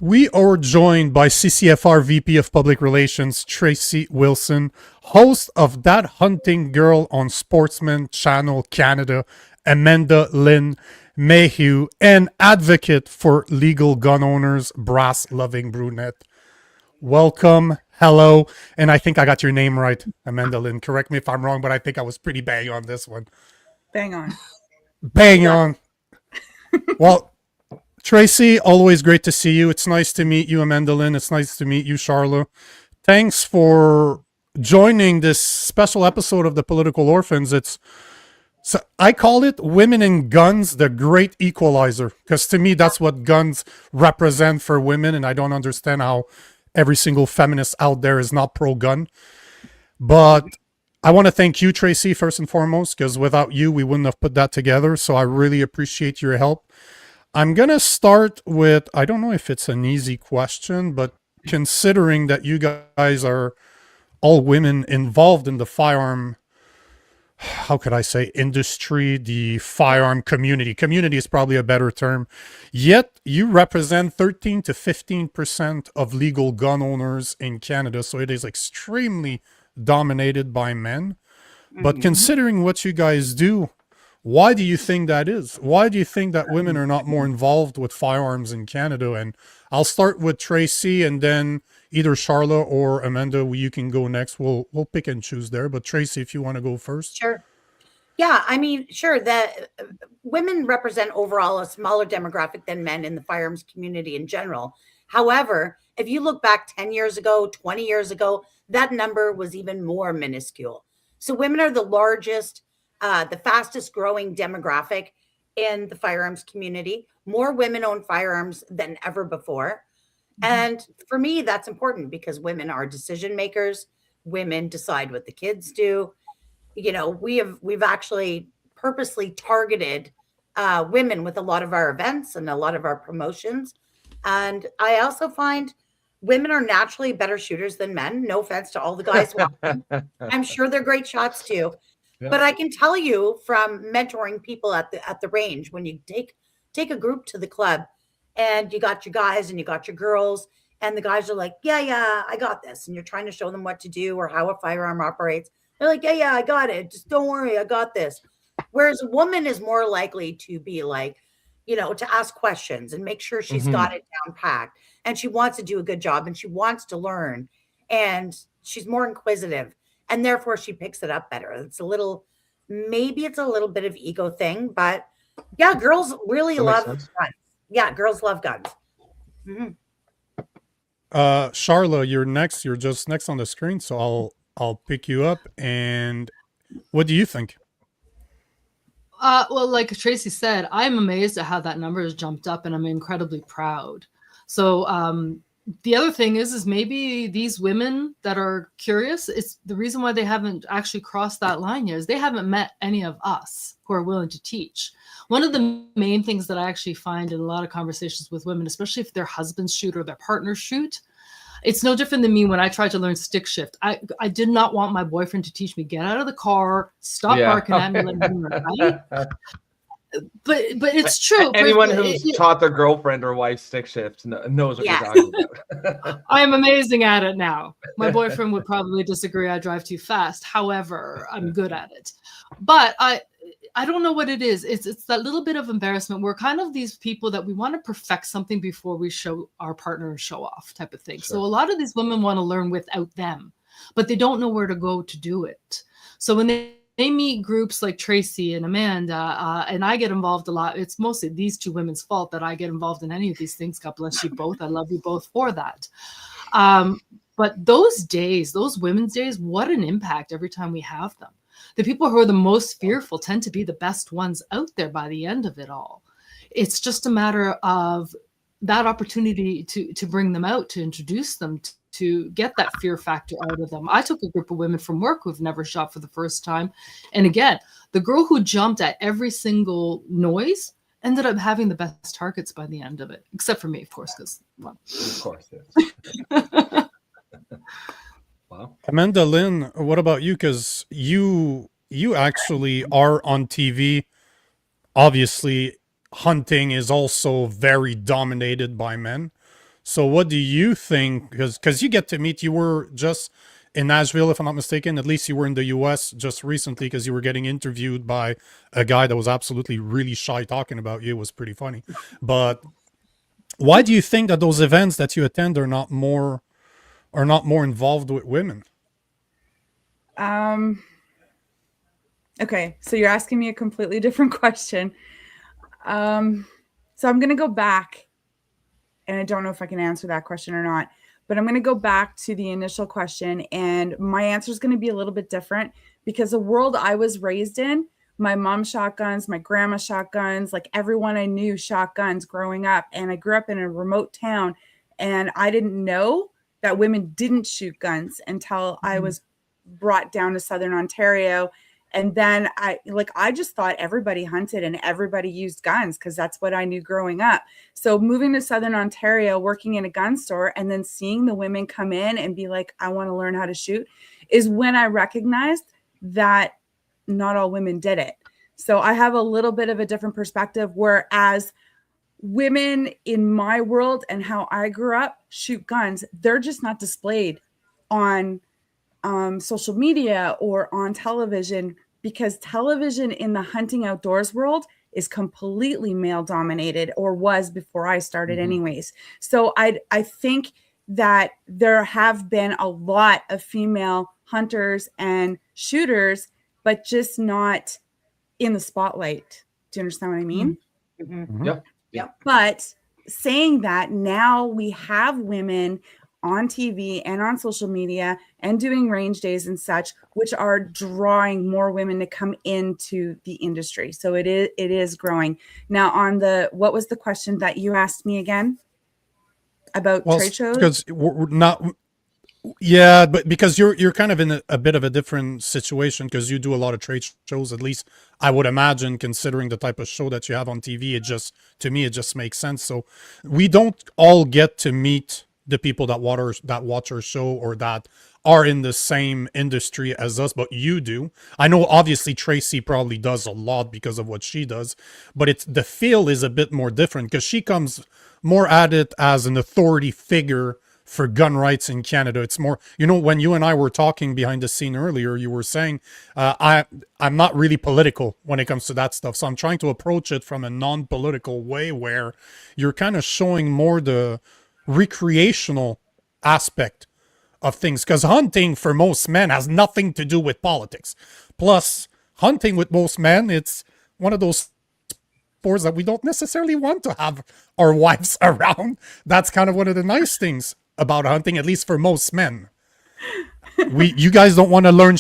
We are joined by CCFR VP of Public Relations, Tracey Wilson, host of That Hunting Girl on Sportsman Channel Canada, Amanda Lynn, Mayhew, and advocate for legal gun owners, brass-loving brunette. Welcome, hello, and I think I got your name right, Amanda Lynn. Correct me if I'm wrong, but I think I was pretty bang on this one. Bang on. Bang on. Well, Tracey, always great to see you. It's nice to meet you, Amanda Lynn. It's nice to meet you, Charlotte. Thanks for joining this special episode of the Political Orphans. So I call it Women and Guns, the Great Equalizer, because to me, that's what guns represent for women, and I don't understand how every single feminist out there is not pro-gun. But I want to thank you, Tracey, first and foremost, because without you, we wouldn't have put that together. So I really appreciate your help. I'm going to start with, I don't know if it's an easy question, but considering that you guys are all women involved in the firearm, how could I say, industry, the firearm community. Community is probably a better term. Yet you represent 13 to 15% of legal gun owners in Canada. So it is extremely dominated by men. But considering what you guys do, why do you think that is? Why do you think that women are not more involved with firearms in Canada? And I'll start with Tracey, and then either Charlotte or Amanda, you can go next. We'll pick and choose there. But Tracey, if you want to go first. Sure. Yeah, I mean, sure. That women represent overall a smaller demographic than men in the firearms community in general. However, if you look back 10 years ago, 20 years ago, that number was even more minuscule. So women are the largest, the fastest growing demographic in the firearms community. More women own firearms than ever before. And for me, that's important because women are decision makers. Women decide what the kids do. You know, we've actually purposely targeted women with a lot of our events and a lot of our promotions. And I also find women are naturally better shooters than men. No offense to all the guys watching. I'm sure they're great shots too. Yeah. But I can tell you from mentoring people at the range, when you take a group to the club and you got your guys and you got your girls, and the guys are like, yeah, I got this. And you're trying to show them what to do or how a firearm operates. They're like, yeah, I got it. Just don't worry, I got this. Whereas a woman is more likely to be like, you know, to ask questions and make sure she's got it down packed. And she wants to do a good job and she wants to learn. And she's more inquisitive. And therefore she picks it up better. Maybe it's a little bit of ego thing, but yeah, girls really love guns. Yeah, girls love guns. Charlotte, you're next. You're just next on the screen, so I'll pick you up. And what do you think? Well, like Tracey said, I'm amazed at how that number has jumped up, and I'm incredibly proud. So the other thing is maybe these women that are curious, it's the reason why they haven't actually crossed that line yet is they haven't met any of us who are willing to teach. One of the main things that I actually find in a lot of conversations with women, especially if their husbands shoot or their partners shoot, it's no different than me when I tried to learn stick shift. I did not want my boyfriend to teach me, get out of the car, stop barking at me, like, right? But it's true. Anyone who's taught their girlfriend or wife stick shift knows what you're talking about. I'm amazing at it now. My boyfriend would probably disagree. I drive too fast. However, I'm good at it. But I don't know what it is. It's that little bit of embarrassment. We're kind of these people that we want to perfect something before we show our partner and show off type of thing. Sure. So a lot of these women want to learn without them, but they don't know where to go to do it. So when they meet groups like Tracey and Amanda, and I get involved a lot, it's mostly these two women's fault that I get involved in any of these things. God bless you both. I love you both for that. But those days, those women's days, what an impact every time we have them. The people who are the most fearful tend to be the best ones out there by the end of it all. It's just a matter of that opportunity to bring them out, to introduce them, to get that fear factor out of them. I took a group of women from work who've never shot for the first time. And again, the girl who jumped at every single noise ended up having the best targets by the end of it, except for me, of course, because, well. Of course, yes. Wow. Amanda Lynn, what about you? Because you actually are on TV. Obviously, hunting is also very dominated by men. So what do you think? Because you get to meet, you were just in Nashville, if I'm not mistaken. At least you were in the US just recently because you were getting interviewed by a guy that was absolutely really shy talking about you. It was pretty funny. But why do you think that those events that you attend are not more involved with women? Okay, so you're asking me a completely different question. So I'm going to go back, and I don't know if I can answer that question or not, but I'm going to go back to the initial question, and my answer is going to be a little bit different because the world I was raised in, my mom shotguns, my grandma shotguns, like everyone I knew shotguns growing up, and I grew up in a remote town, and I didn't know that women didn't shoot guns until I was brought down to Southern Ontario. And then I just thought everybody hunted and everybody used guns because that's what I knew growing up. So moving to Southern Ontario, working in a gun store, and then seeing the women come in and be like, I want to learn how to shoot, is when I recognized that not all women did it. So I have a little bit of a different perspective, whereas women in my world and how I grew up shoot guns, they're just not displayed on social media or on television, because television in the hunting outdoors world is completely male dominated, or was before I started anyways. So I think that there have been a lot of female hunters and shooters, but just not in the spotlight. Do you understand what I mean? Yeah. But saying that, now we have women on TV and on social media and doing range days and such, which are drawing more women to come into the industry. So it is growing. Now, on what was the question that you asked me again about trade shows? Because we're not. Yeah, but because you're kind of in a bit of a different situation because you do a lot of trade shows. At least I would imagine, considering the type of show that you have on TV, to me it just makes sense. So we don't all get to meet the people that watch our show or that are in the same industry as us, but you do. I know obviously Tracey probably does a lot because of what she does, but the feel is a bit more different because she comes more at it as an authority figure for gun rights in Canada. It's more, when you and I were talking behind the scene earlier, you were saying, I'm not really political when it comes to that stuff. So I'm trying to approach it from a non-political way where you're kind of showing more the recreational aspect of things, because hunting for most men has nothing to do with politics. Plus, hunting with most men, it's one of those sports that we don't necessarily want to have our wives around. That's kind of one of the nice things about hunting, at least for most men. You guys don't want to learn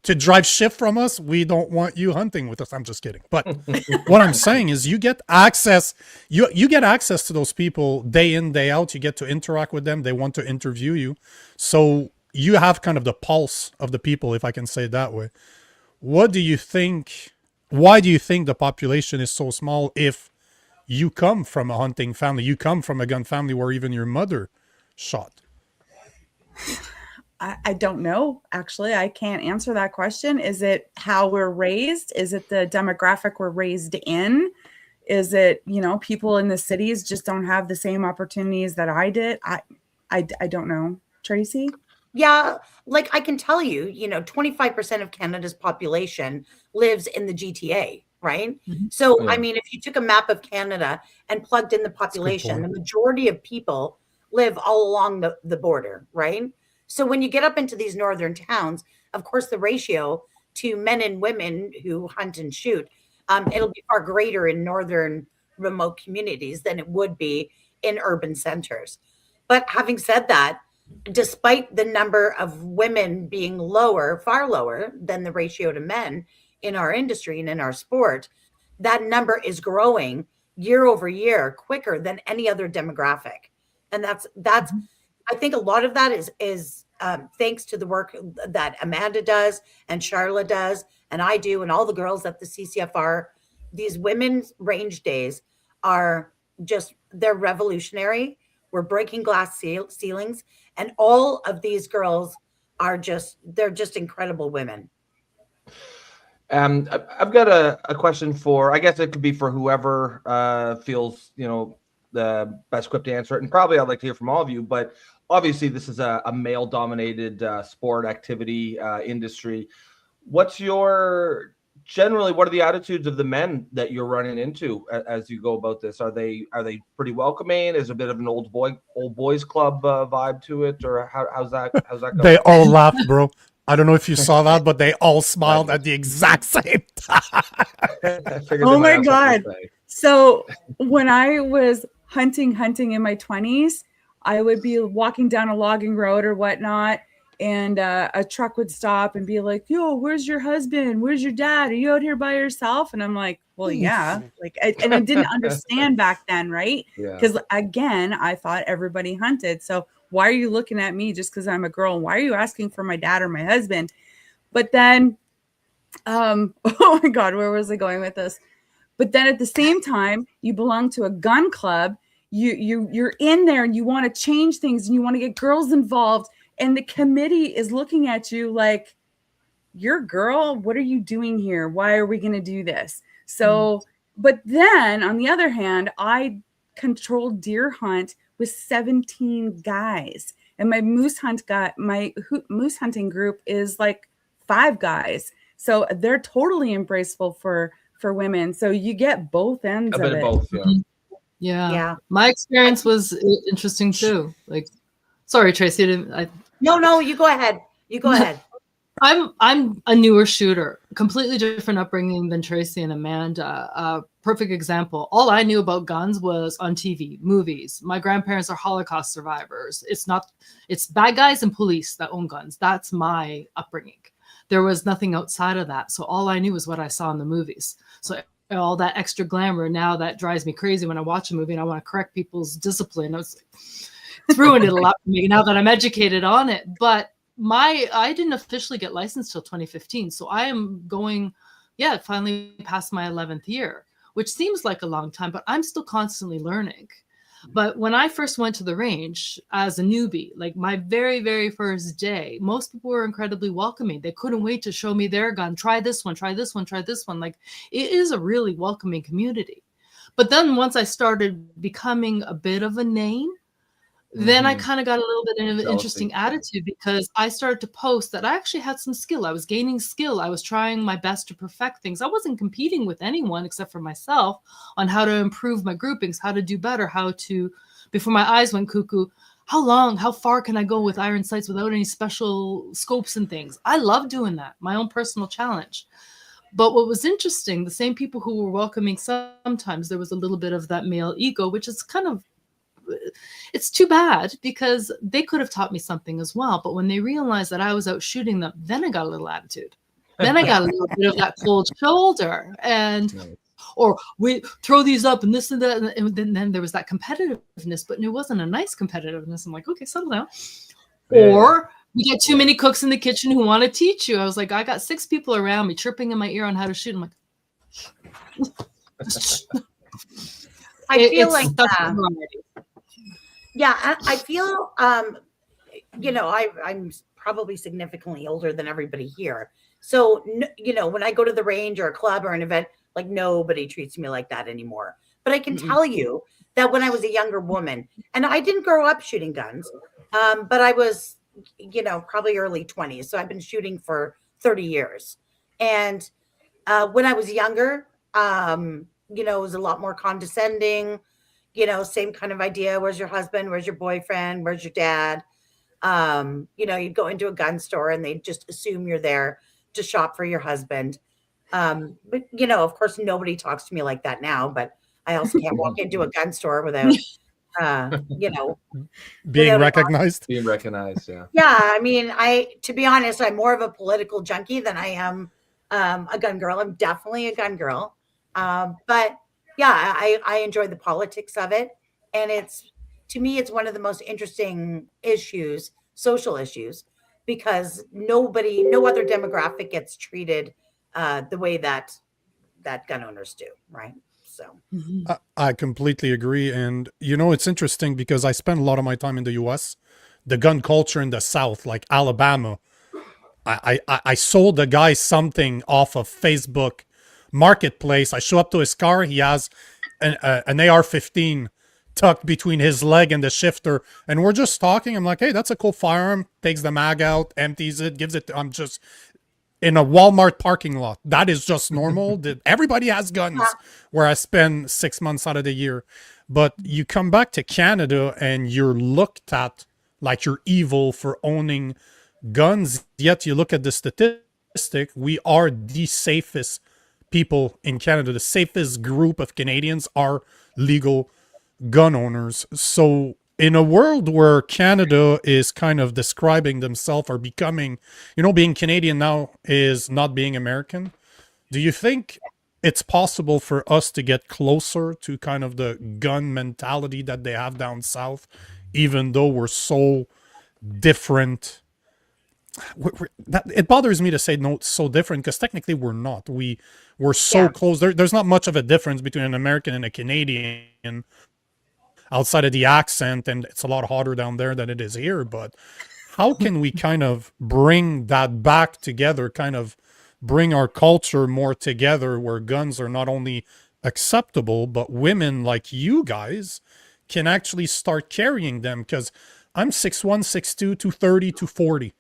to drive shift from us. We don't want you hunting with us. I'm just kidding. But what I'm saying is you get access. You get access to those people day in, day out. You get to interact with them. They want to interview you. So you have kind of the pulse of the people, if I can say it that way. What do you think? Why do you think the population is so small if you come from a hunting family? You come from a gun family where even your mother shot. I don't know. Actually, I can't answer that question. Is it how we're raised? Is it the demographic we're raised in? Is it, people in the cities just don't have the same opportunities that I did? I don't know. Tracey? Yeah, like I can tell you, 25% of Canada's population lives in the GTA, right? So, Yeah. I mean, if you took a map of Canada and plugged in the population, the majority of people live all along the border, right? So when you get up into these northern towns, of course, the ratio to men and women who hunt and shoot, it'll be far greater in northern remote communities than it would be in urban centers. But having said that, despite the number of women being lower, far lower than the ratio to men in our industry and in our sport, that number is growing year over year quicker than any other demographic. And that's I think a lot of that is thanks to the work that Amanda does and Charla does and I do and all the girls at the CCFR. These women's range days are they're revolutionary. We're breaking glass ceilings, and all of these girls they're just incredible women. I've got a question for, I guess it could be for whoever feels, the best equipped to answer it, and probably I'd like to hear from all of you. But obviously, this is a male-dominated sport activity industry. What are the attitudes of the men that you're running into as you go about this? Are they pretty welcoming? Is a bit of an old boys club vibe to it, or how's that going? They all laughed, bro. I don't know if you saw that, but they all smiled at the exact same time. Oh my God. So when I was hunting in my 20s, I would be walking down a logging road or whatnot, and a truck would stop and be like, yo, where's your husband? Where's your dad? Are you out here by yourself? And I'm like, well, yeah. And I didn't understand back then, right? Because again, I thought everybody hunted. So why are you looking at me just because I'm a girl? Why are you asking for my dad or my husband? But then, oh my God, where was I going with this? But then at the same time, you belong to a gun club. You're in there and you want to change things and you want to get girls involved. And the committee is looking at you like, you're a girl. What are you doing here? Why are we going to do this? So, but then on the other hand, I controlled deer hunt with 17 guys, and my moose hunting group is like 5 guys. So they're totally embraceful for women. So you get both ends a bit of it. Both, yeah. My experience was interesting too. Like, sorry, Tracey, No, you go ahead. I'm a newer shooter, completely different upbringing than Tracey and Amanda. Perfect example. All I knew about guns was on TV, movies. My grandparents are Holocaust survivors. It's bad guys and police that own guns. That's my upbringing. There was nothing outside of that. So all I knew was what I saw in the movies. So all that extra glamour, now that drives me crazy when I watch a movie and I want to correct people's discipline. It's ruined it a lot for me now that I'm educated on it. But I didn't officially get licensed till 2015. So I am going, finally past my 11th year, which seems like a long time, but I'm still constantly learning. But when I first went to the range as a newbie, like my very, very first day, most people were incredibly welcoming. They couldn't wait to show me their gun. Try this one, try this one, try this one. Like, it is a really welcoming community. But then once I started becoming a bit of a name, then I kind of got a little bit of an interesting attitude, because I started to post that I actually had some skill. I was gaining skill. I was trying my best to perfect things. I wasn't competing with anyone except for myself on how to improve my groupings, how to do better, before my eyes went cuckoo, how far can I go with iron sights without any special scopes and things? I love doing that, my own personal challenge. But what was interesting, the same people who were welcoming, sometimes there was a little bit of that male ego, which is it's too bad, because they could have taught me something as well. But when they realized that I was out shooting them, then I got a little attitude. Then I got a little bit of that cold shoulder, or we throw these up and this and that. And then there was that competitiveness, but it wasn't a nice competitiveness. I'm like, okay, settle down. Or we get too many cooks in the kitchen who want to teach you. I was like, I got 6 people around me chirping in my ear on how to shoot. I'm like, I feel like I feel, I'm probably significantly older than everybody here. So, when I go to the range or a club or an event, like, nobody treats me like that anymore. But I can tell you that when I was a younger woman, and I didn't grow up shooting guns, but I was, probably early 20s. So I've been shooting for 30 years. And when I was younger, it was a lot more condescending. Same kind of idea. Where's your husband? Where's your boyfriend? Where's your dad? You'd go into a gun store and they just assume you're there to shop for your husband. But of course, nobody talks to me like that now, but I also can't walk into a gun store without, being recognized. Being recognized, yeah. Yeah, I mean, to be honest, I'm more of a political junkie than I am a gun girl. I'm definitely a gun girl. But yeah, I enjoy the politics of it. And to me, it's one of the most interesting issues, social issues, because no other demographic gets treated the way that gun owners do, right? So I completely agree. And it's interesting because I spent a lot of my time in the US. The gun culture in the South, like Alabama, I sold a guy something off of Facebook Marketplace. I show up to his car. He has an AR-15 tucked between his leg and the shifter, and we're just talking. I'm like, hey, that's a cool firearm. Takes the mag out, empties it, gives it. I'm just in a Walmart parking lot. That is just normal. Everybody has guns where I spend 6 months out of the year. But you come back to Canada and you're looked at like you're evil for owning guns. Yet you look at the statistic, we are the safest people in Canada. The safest group of Canadians are legal gun owners. So in a world where Canada is kind of describing themselves or becoming, being Canadian now is not being American, do you think it's possible for us to get closer to kind of the gun mentality that they have down south, even though we're so different? It bothers me to say no, so different, because technically we're not. We're so close. There's not much of a difference between an American and a Canadian outside of the accent, and it's a lot harder down there than it is here. But how can we kind of bring that back together, kind of bring our culture more together, where guns are not only acceptable, but women like you guys can actually start carrying them? Because I'm 6'1", 6'2", 230, 240.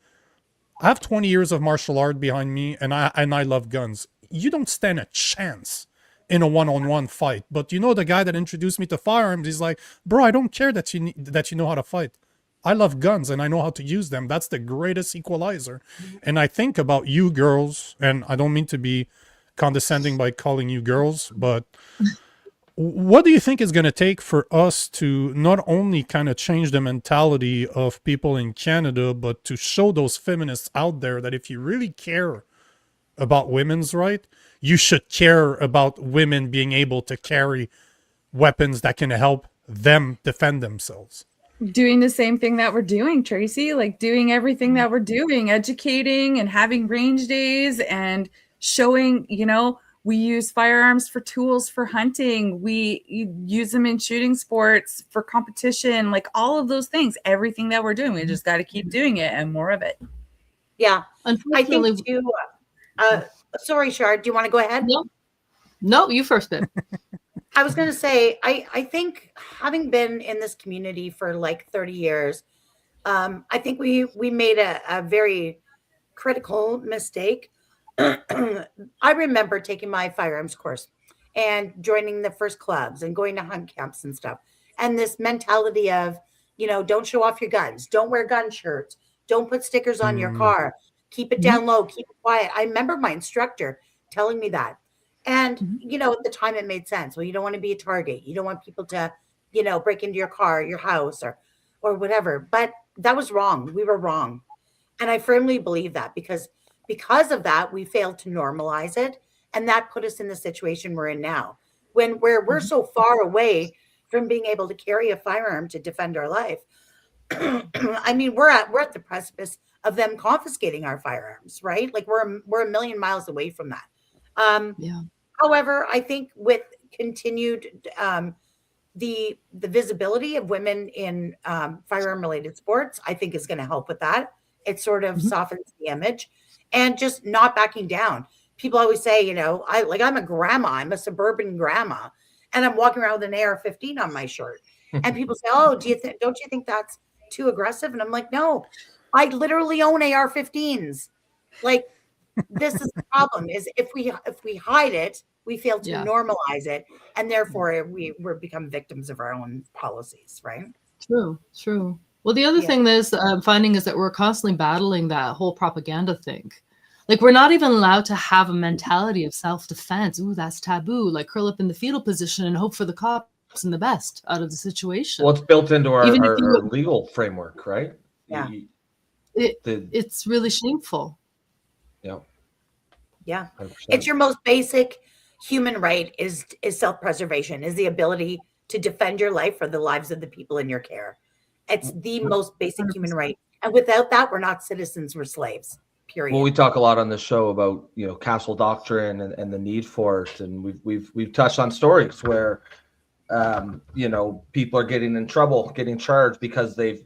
I have 20 years of martial art behind me, and I love guns. You don't stand a chance in a one-on-one fight. But the guy that introduced me to firearms, he's like, bro, I don't care that you know how to fight. I love guns and I know how to use them. That's the greatest equalizer. And I think about you girls, and I don't mean to be condescending by calling you girls, but what do you think is going to take for us to not only kind of change the mentality of people in Canada, but to show those feminists out there that if you really care about women's rights, you should care about women being able to carry weapons that can help them defend themselves? Doing the same thing that we're doing, Tracey, like doing everything that we're doing, educating and having range days and showing, we use firearms for tools for hunting. We use them in shooting sports for competition, like all of those things, everything that we're doing. We just got to keep doing it and more of it. Yeah. I Unfortunately, think too, sorry, Shard, do you want to go ahead? no, you first, babe. I was going to say, I think having been in this community for like 30 years, I think we made a very critical mistake. I remember taking my firearms course and joining the first clubs and going to hunt camps and stuff. And this mentality of, don't show off your guns, don't wear gun shirts, don't put stickers on your car, keep it down low, keep it quiet. I remember my instructor telling me that. And, at the time it made sense. Well, you don't want to be a target. You don't want people to, break into your car, your house or whatever. But that was wrong. We were wrong. And I firmly believe that because of that, we failed to normalize it. And that put us in the situation we're in now, where we're so far away from being able to carry a firearm to defend our life. I mean, we're at the precipice of them confiscating our firearms, right? Like we're a million miles away from that. However, I think with continued the visibility of women in firearm related sports, I think is going to help with that. It sort of softens the image, and just not backing down. People always say, I'm a grandma, I'm a suburban grandma, and I'm walking around with an AR-15 on my shirt. And people say, oh, don't you think that's too aggressive? And I'm like, no, I literally own AR-15s. Like, this is the problem, is if we hide it, we fail to normalize it, and therefore we become victims of our own policies, right? True. Well, the other thing is I'm finding is that we're constantly battling that whole propaganda thing. Like, we're not even allowed to have a mentality of self-defense. Ooh, that's taboo. Like, curl up in the fetal position and hope for the cops and the best out of the situation. Well, it's built into our legal framework, right? Yeah. It's really shameful. Yeah. 100%. It's your most basic human right is self-preservation, is the ability to defend your life or the lives of the people in your care. It's the most basic human right. And without that, we're not citizens, we're slaves. Period. Well, we talk a lot on the show about, castle doctrine and the need for it. And we've touched on stories where, people are getting in trouble, getting charged because they've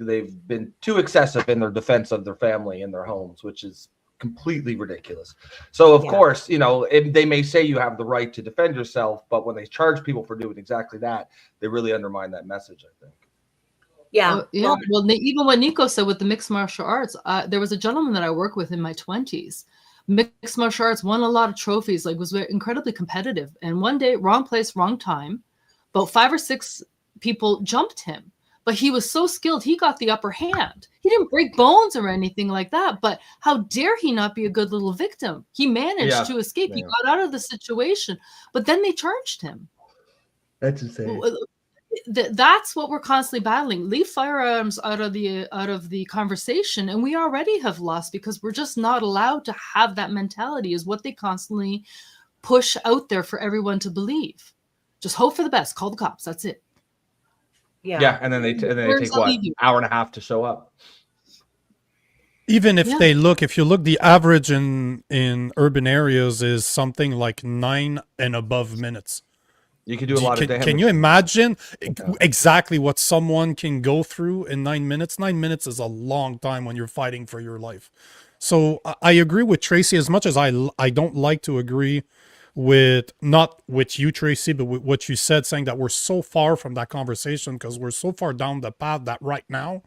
been too excessive in their defense of their family and their homes, which is completely ridiculous. So of Yeah. course, they may say you have the right to defend yourself, but when they charge people for doing exactly that, they really undermine that message, I think. Yeah. Yeah. Well, even what Nico said with the mixed martial arts, there was a gentleman that I worked with in my 20s. Mixed martial arts won a lot of trophies, like was incredibly competitive. And one day, wrong place, wrong time, about 5 or 6 people jumped him. But he was so skilled, he got the upper hand. He didn't break bones or anything like that. But how dare he not be a good little victim? He managed to escape. He got out of the situation. But then they charged him. That's insane. That's what we're constantly battling. Leave firearms out of the conversation, and we already have lost because we're just not allowed to have that mentality. Is what they constantly push out there for everyone to believe. Just hope for the best. Call the cops. That's it. Yeah, and then they take what, hour and a half to show up. Even if if you look, the average in urban areas is something like 9 and above minutes. You can do a lot of damage. Can you imagine exactly what someone can go through in 9 minutes? 9 minutes is a long time when you're fighting for your life. So I agree with Tracey, as much as I don't like to agree with, not with you, Tracey, but with what you said, saying that we're so far from that conversation because we're so far down the path that right now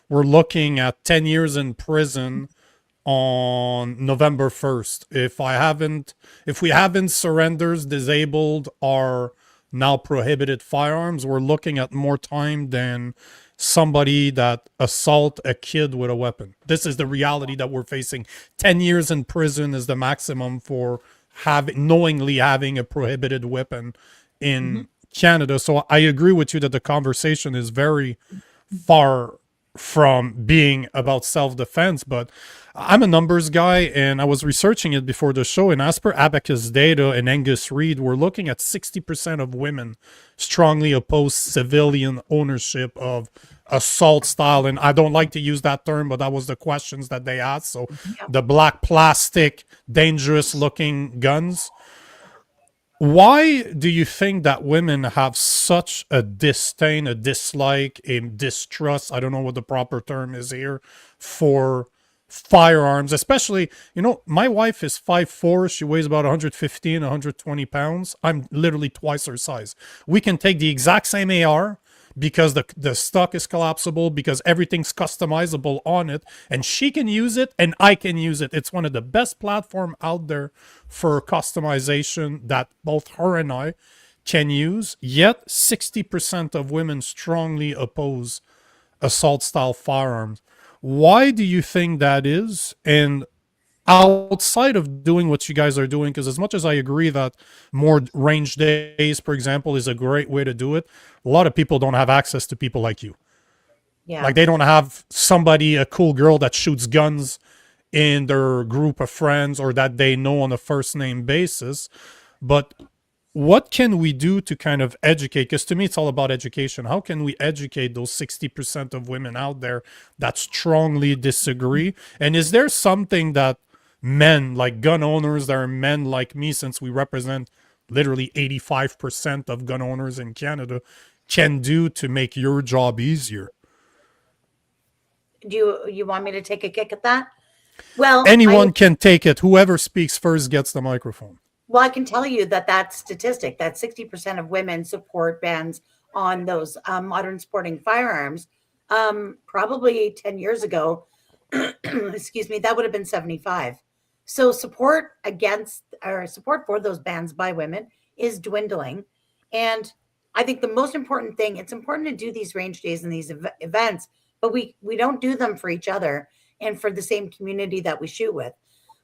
we're looking at 10 years in prison on November 1st. If we haven't surrendered, disabled, or now prohibited firearms, we're looking at more time than somebody that assault a kid with a weapon. This is the reality that we're facing. 10 years in prison is the maximum for knowingly having a prohibited weapon in Canada. So I agree with you that the conversation is very far from being about self-defense, but I'm a numbers guy, and I was researching it before the show, and as per Abacus data and Angus Reid, we're looking at 60% of women strongly oppose civilian ownership of assault style, and I don't like to use that term, but that was the questions that they asked. So the black plastic, dangerous looking guns. Why do you think that women have such a disdain, a dislike, a distrust, I don't know what the proper term is here, for firearms? Especially, my wife is 5'4", she weighs about 115, 120 pounds. I'm literally twice her size. We can take the exact same AR because the stock is collapsible, because everything's customizable on it, and she can use it and I can use it. It's one of the best platforms out there for customization that both her and I can use. Yet 60% of women strongly oppose assault style firearms. Why do you think that is? And outside of doing what you guys are doing, because as much as I agree that more range days, for example, is a great way to do it, a lot of people don't have access to people like you. Yeah. Like they don't have somebody, a cool girl that shoots guns in their group of friends or that they know on a first name basis. But what can we do to kind of educate? Because to me, it's all about education. How can we educate those 60% of women out there that strongly disagree? And is there something that men, like gun owners that are men like me, since we represent literally 85% of gun owners in Canada, can do to make your job easier? Do you want me to take a kick at that? Well, anyone can take it. Whoever speaks first gets the microphone. Well, I can tell you that statistic, that 60% of women support bans on those modern sporting firearms. Probably 10 years ago, excuse me, that would have been 75. So support for those bans by women is dwindling. And I think the most important thing, it's important to do these range days and these events, but we don't do them for each other and for the same community that we shoot with.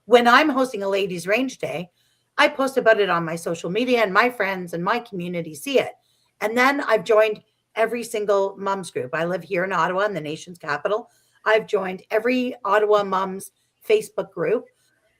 When I'm hosting a ladies' range day, I post about it on my social media, and my friends and my community see it. And then I've joined every single mums group. I live here in Ottawa, in the nation's capital. I've joined every Ottawa mums Facebook group,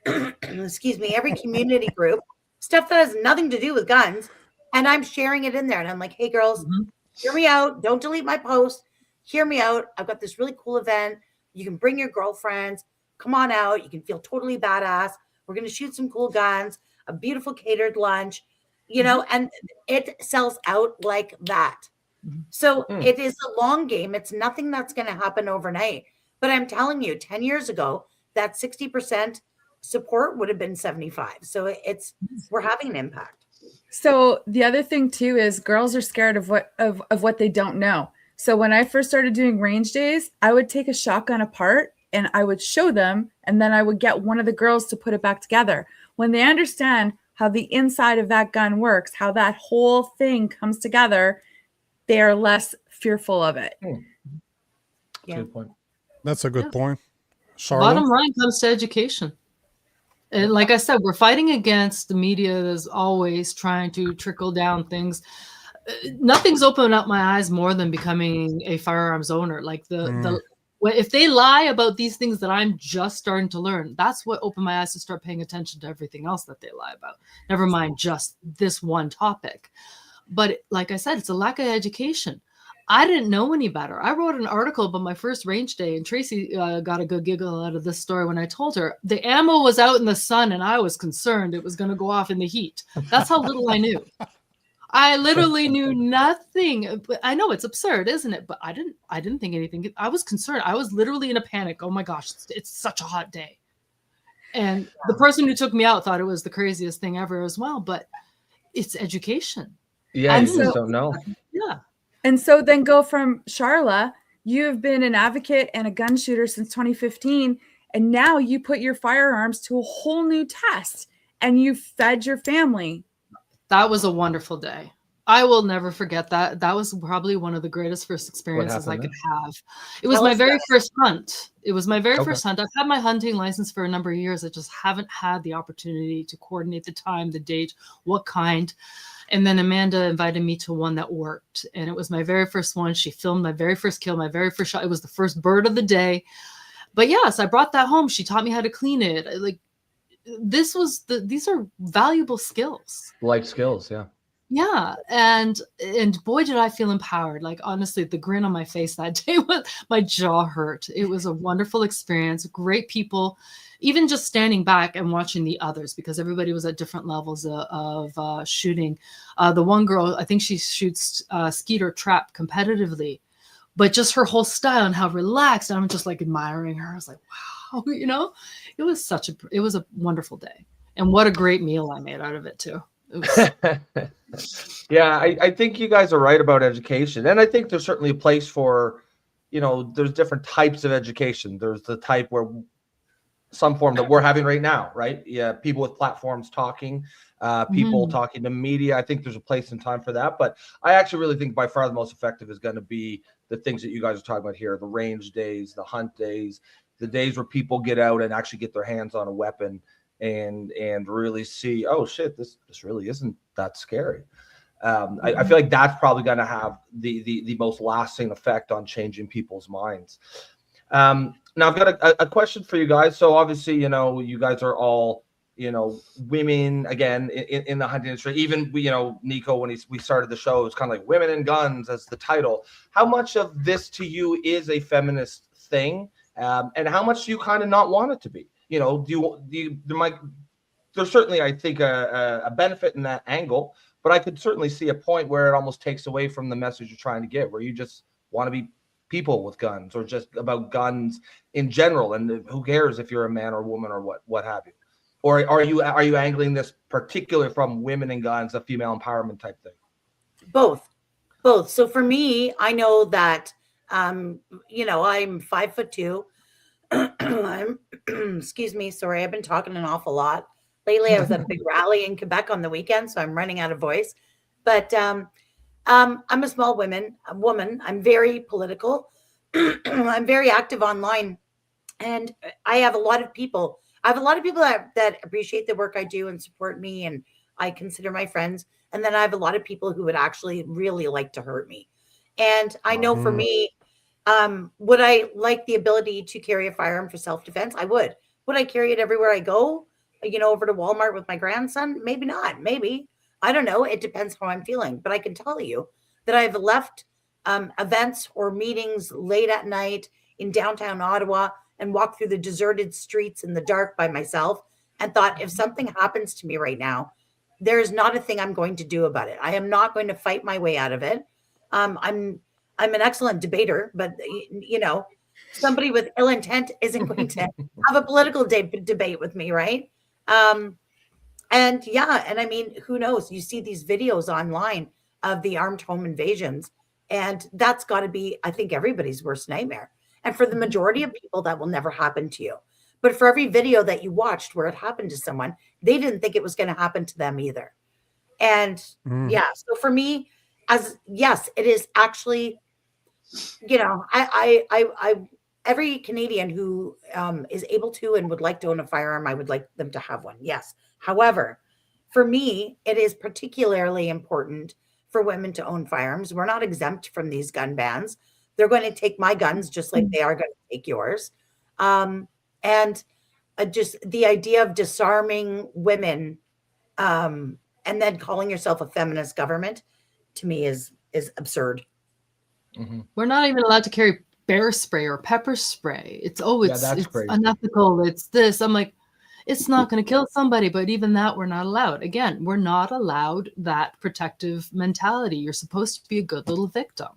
excuse me, every community group, stuff that has nothing to do with guns. And I'm sharing it in there. And I'm like, hey, girls, hear me out. Don't delete my post. Hear me out. I've got this really cool event. You can bring your girlfriends. Come on out. You can feel totally badass. We're going to shoot some cool guns, a beautiful catered lunch, and it sells out like that. So it is a long game. It's nothing that's going to happen overnight. But I'm telling you, 10 years ago, that 60% support would have been 75. So we're having an impact. So the other thing too is girls are scared of what they don't know. So when I first started doing range days, I would take a shotgun apart and I would show them, and then I would get one of the girls to put it back together. When they understand how the inside of that gun works, how that whole thing comes together, they are less fearful of it. Yeah. Good point. That's a good Yes. point. Bottom Charlotte? line comes to education. And like I said, we're fighting against the media that's always trying to trickle down things. Nothing's opened up my eyes more than becoming a firearms owner. Like if they lie about these things that I'm just starting to learn, that's what opened my eyes to start paying attention to everything else that they lie about. Never mind just this one topic. But like I said, it's a lack of education. I didn't know any better. I wrote an article about my first range day, and Tracey got a good giggle out of this story when I told her the ammo was out in the sun and I was concerned it was going to go off in the heat. That's how little I knew. I literally knew nothing. I know it's absurd, isn't it? But I didn't think anything. I was concerned. I was literally in a panic. Oh my gosh, it's such a hot day. And the person who took me out thought it was the craziest thing ever as well. But it's education. Yeah, And you just so- don't know. Yeah. And so then go from Charla, you have been an advocate and a gun shooter since 2015, and now you put your firearms to a whole new test, and you fed your family. That was a wonderful day. I will never forget that. That was probably one of the greatest first experiences I happened could have. It was Tell my us very about it. first hunt. It was my very Okay. first hunt. I've had my hunting license for a number of years. I just haven't had the opportunity to coordinate the time, the date, what kind. And then Amanda invited me to one that worked. And it was my very first one. She filmed my very first kill, my very first shot. It was the first bird of the day. But yes, I brought that home. She taught me how to clean it. Like these are valuable skills. Life skills, yeah. Yeah, and boy did I feel empowered. Like honestly, the grin on my face that day was my jaw hurt. It was a wonderful experience, great people, even just standing back and watching the others because everybody was at different levels of shooting. The one girl, I think she shoots skeet or trap competitively, but just her whole style and how relaxed. I'm just like admiring her. I was like, wow, it was a wonderful day, and what a great meal I made out of it too. It was Yeah, I think you guys are right about education. And I think there's certainly a place for, there's different types of education. There's the type where some form that we're having right now, right? Yeah, people with platforms talking, people talking to media. I think there's a place and time for that. But I actually really think by far the most effective is going to be the things that you guys are talking about here, the range days, the hunt days, the days where people get out and actually get their hands on a weapon and really see, oh shit, this really isn't that scary. I feel like that's probably going to have the most lasting effect on changing people's minds. Now I've got a question for you guys. So obviously, you guys are all, women again in the hunting industry. Even Nico, when we started the show, it was kind of like women and guns as the title. How much of this to you is a feminist thing? And how much do you kind of not want it to be? There's certainly, I think, a benefit in that angle, but I could certainly see a point where it almost takes away from the message you're trying to get, where you just want to be people with guns or just about guns in general. And who cares if you're a man or woman or what have you? Or are you angling this particular from women and guns, a female empowerment type thing? Both. So for me, I know that, I'm 5'2". I'm, excuse me, sorry, I've been talking an awful lot lately. I was at a big rally in Quebec on the weekend, so I'm running out of voice. But I'm a small woman. I'm very political. I'm very active online, and I have a lot of people. that appreciate the work I do and support me, and I consider my friends. And then I have a lot of people who would actually really like to hurt me. And I know for me, would I like the ability to carry a firearm for self-defense? I would. Would I carry it everywhere I go? Over to Walmart with my grandson? Maybe not. Maybe. I don't know. It depends how I'm feeling. But I can tell you that I've left events or meetings late at night in downtown Ottawa and walked through the deserted streets in the dark by myself and thought, if something happens to me right now, there is not a thing I'm going to do about it. I am not going to fight my way out of it. I'm an excellent debater, but somebody with ill intent isn't going to have a political debate with me, right? And yeah, and I mean, who knows? You see these videos online of the armed home invasions, and that's got to be, I think, everybody's worst nightmare. And for the majority of people, that will never happen to you. But for every video that you watched where it happened to someone, they didn't think it was going to happen to them either. And yeah, so for me, yes, it is actually, you know, I every Canadian who is able to and would like to own a firearm, I would like them to have one. Yes. However, for me, it is particularly important for women to own firearms. We're not exempt from these gun bans. They're going to take my guns just like they are going to take yours. And just the idea of disarming women and then calling yourself a feminist government, to me, is absurd. We're not even allowed to carry bear spray or pepper spray. It's crazy. Unethical. It's this. I'm like, it's not going to kill somebody, but even that we're not allowed. Again, we're not allowed that protective mentality. You're supposed to be a good little victim.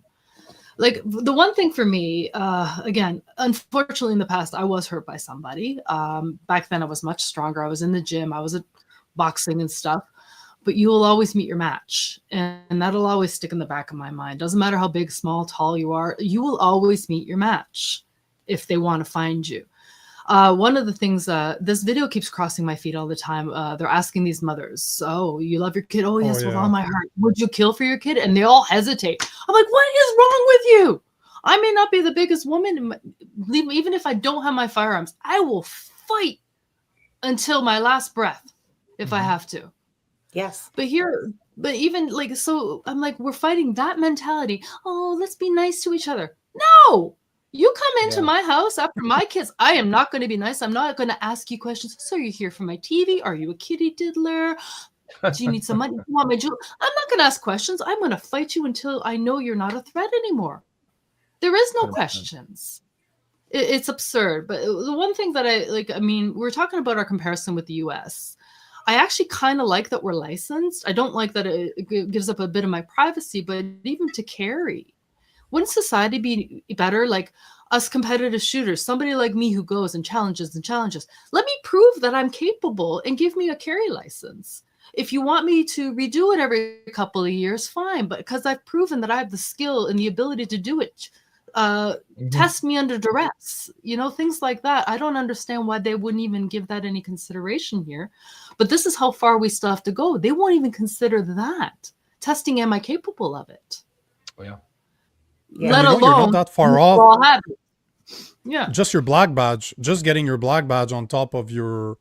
Like the one thing for me, again, unfortunately in the past, I was hurt by somebody. Back then I was much stronger. I was in the gym. I was at boxing and stuff. But you will always meet your match. And that'll always stick in the back of my mind. Doesn't matter how big, small, tall you are. You will always meet your match if they want to find you. One of the things, this video keeps crossing my feed all the time. They're asking these mothers, oh, you love your kid? Oh, yes, with all my heart. Would you kill for your kid? And they all hesitate. I'm like, what is wrong with you? I may not be the biggest woman. Even if I don't have my firearms, I will fight until my last breath if I have to. Yes. But even like, so I'm like, we're fighting that mentality. Oh, let's be nice to each other. No. You come into my house after my kids. I am not going to be nice. I'm not going to ask you questions. So you're here for my TV? Are you a kitty diddler? Do you need some money? Do you want my jewelry? I'm not going to ask questions. I'm going to fight you until I know you're not a threat anymore. There is no 100%. Questions. It's absurd. But the one thing that I like, I mean, we're talking about our comparison with the US. I actually kind of like that we're licensed. I don't like that it gives up a bit of my privacy, but even to carry. Wouldn't society be better? Like us competitive shooters, somebody like me who goes and challenges. Let me prove that I'm capable and give me a carry license. If you want me to redo it every couple of years, fine. But because I've proven that I have the skill and the ability to do it, test me under duress, you know, things like that. I don't understand why they wouldn't even give that any consideration here. But this is how far we still have to go. They won't even consider that. Testing, am I capable of it? Oh, yeah. Let alone you're not that far off. Yeah, just your black badge, just getting your black badge on top of your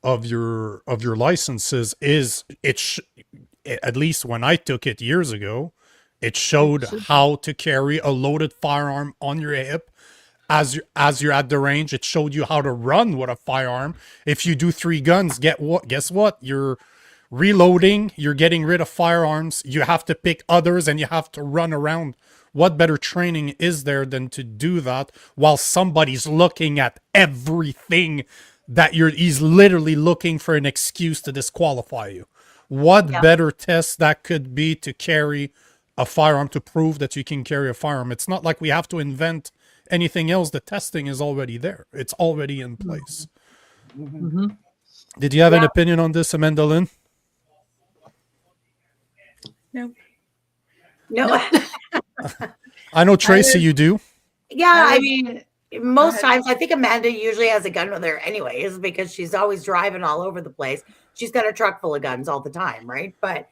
licenses is at least when I took it years ago, it showed how to carry a loaded firearm on your hip as you're at the range. It showed you how to run with a firearm. If you do 3 guns, guess what? You're reloading. You're getting rid of firearms. You have to pick others, and you have to run around. What better training is there than to do that while somebody's looking at everything that he's literally looking for an excuse to disqualify you? What better test that could be to carry a firearm, to prove that you can carry a firearm? It's not like we have to invent anything else. The testing is already there. It's already in place. Mm-hmm. Did you have an opinion on this, Amanda Lynn? No. I know, Tracey, you do. Yeah, I mean, most times I think Amanda usually has a gun with her anyways, because she's always driving all over the place. She's got a truck full of guns all the time, right? But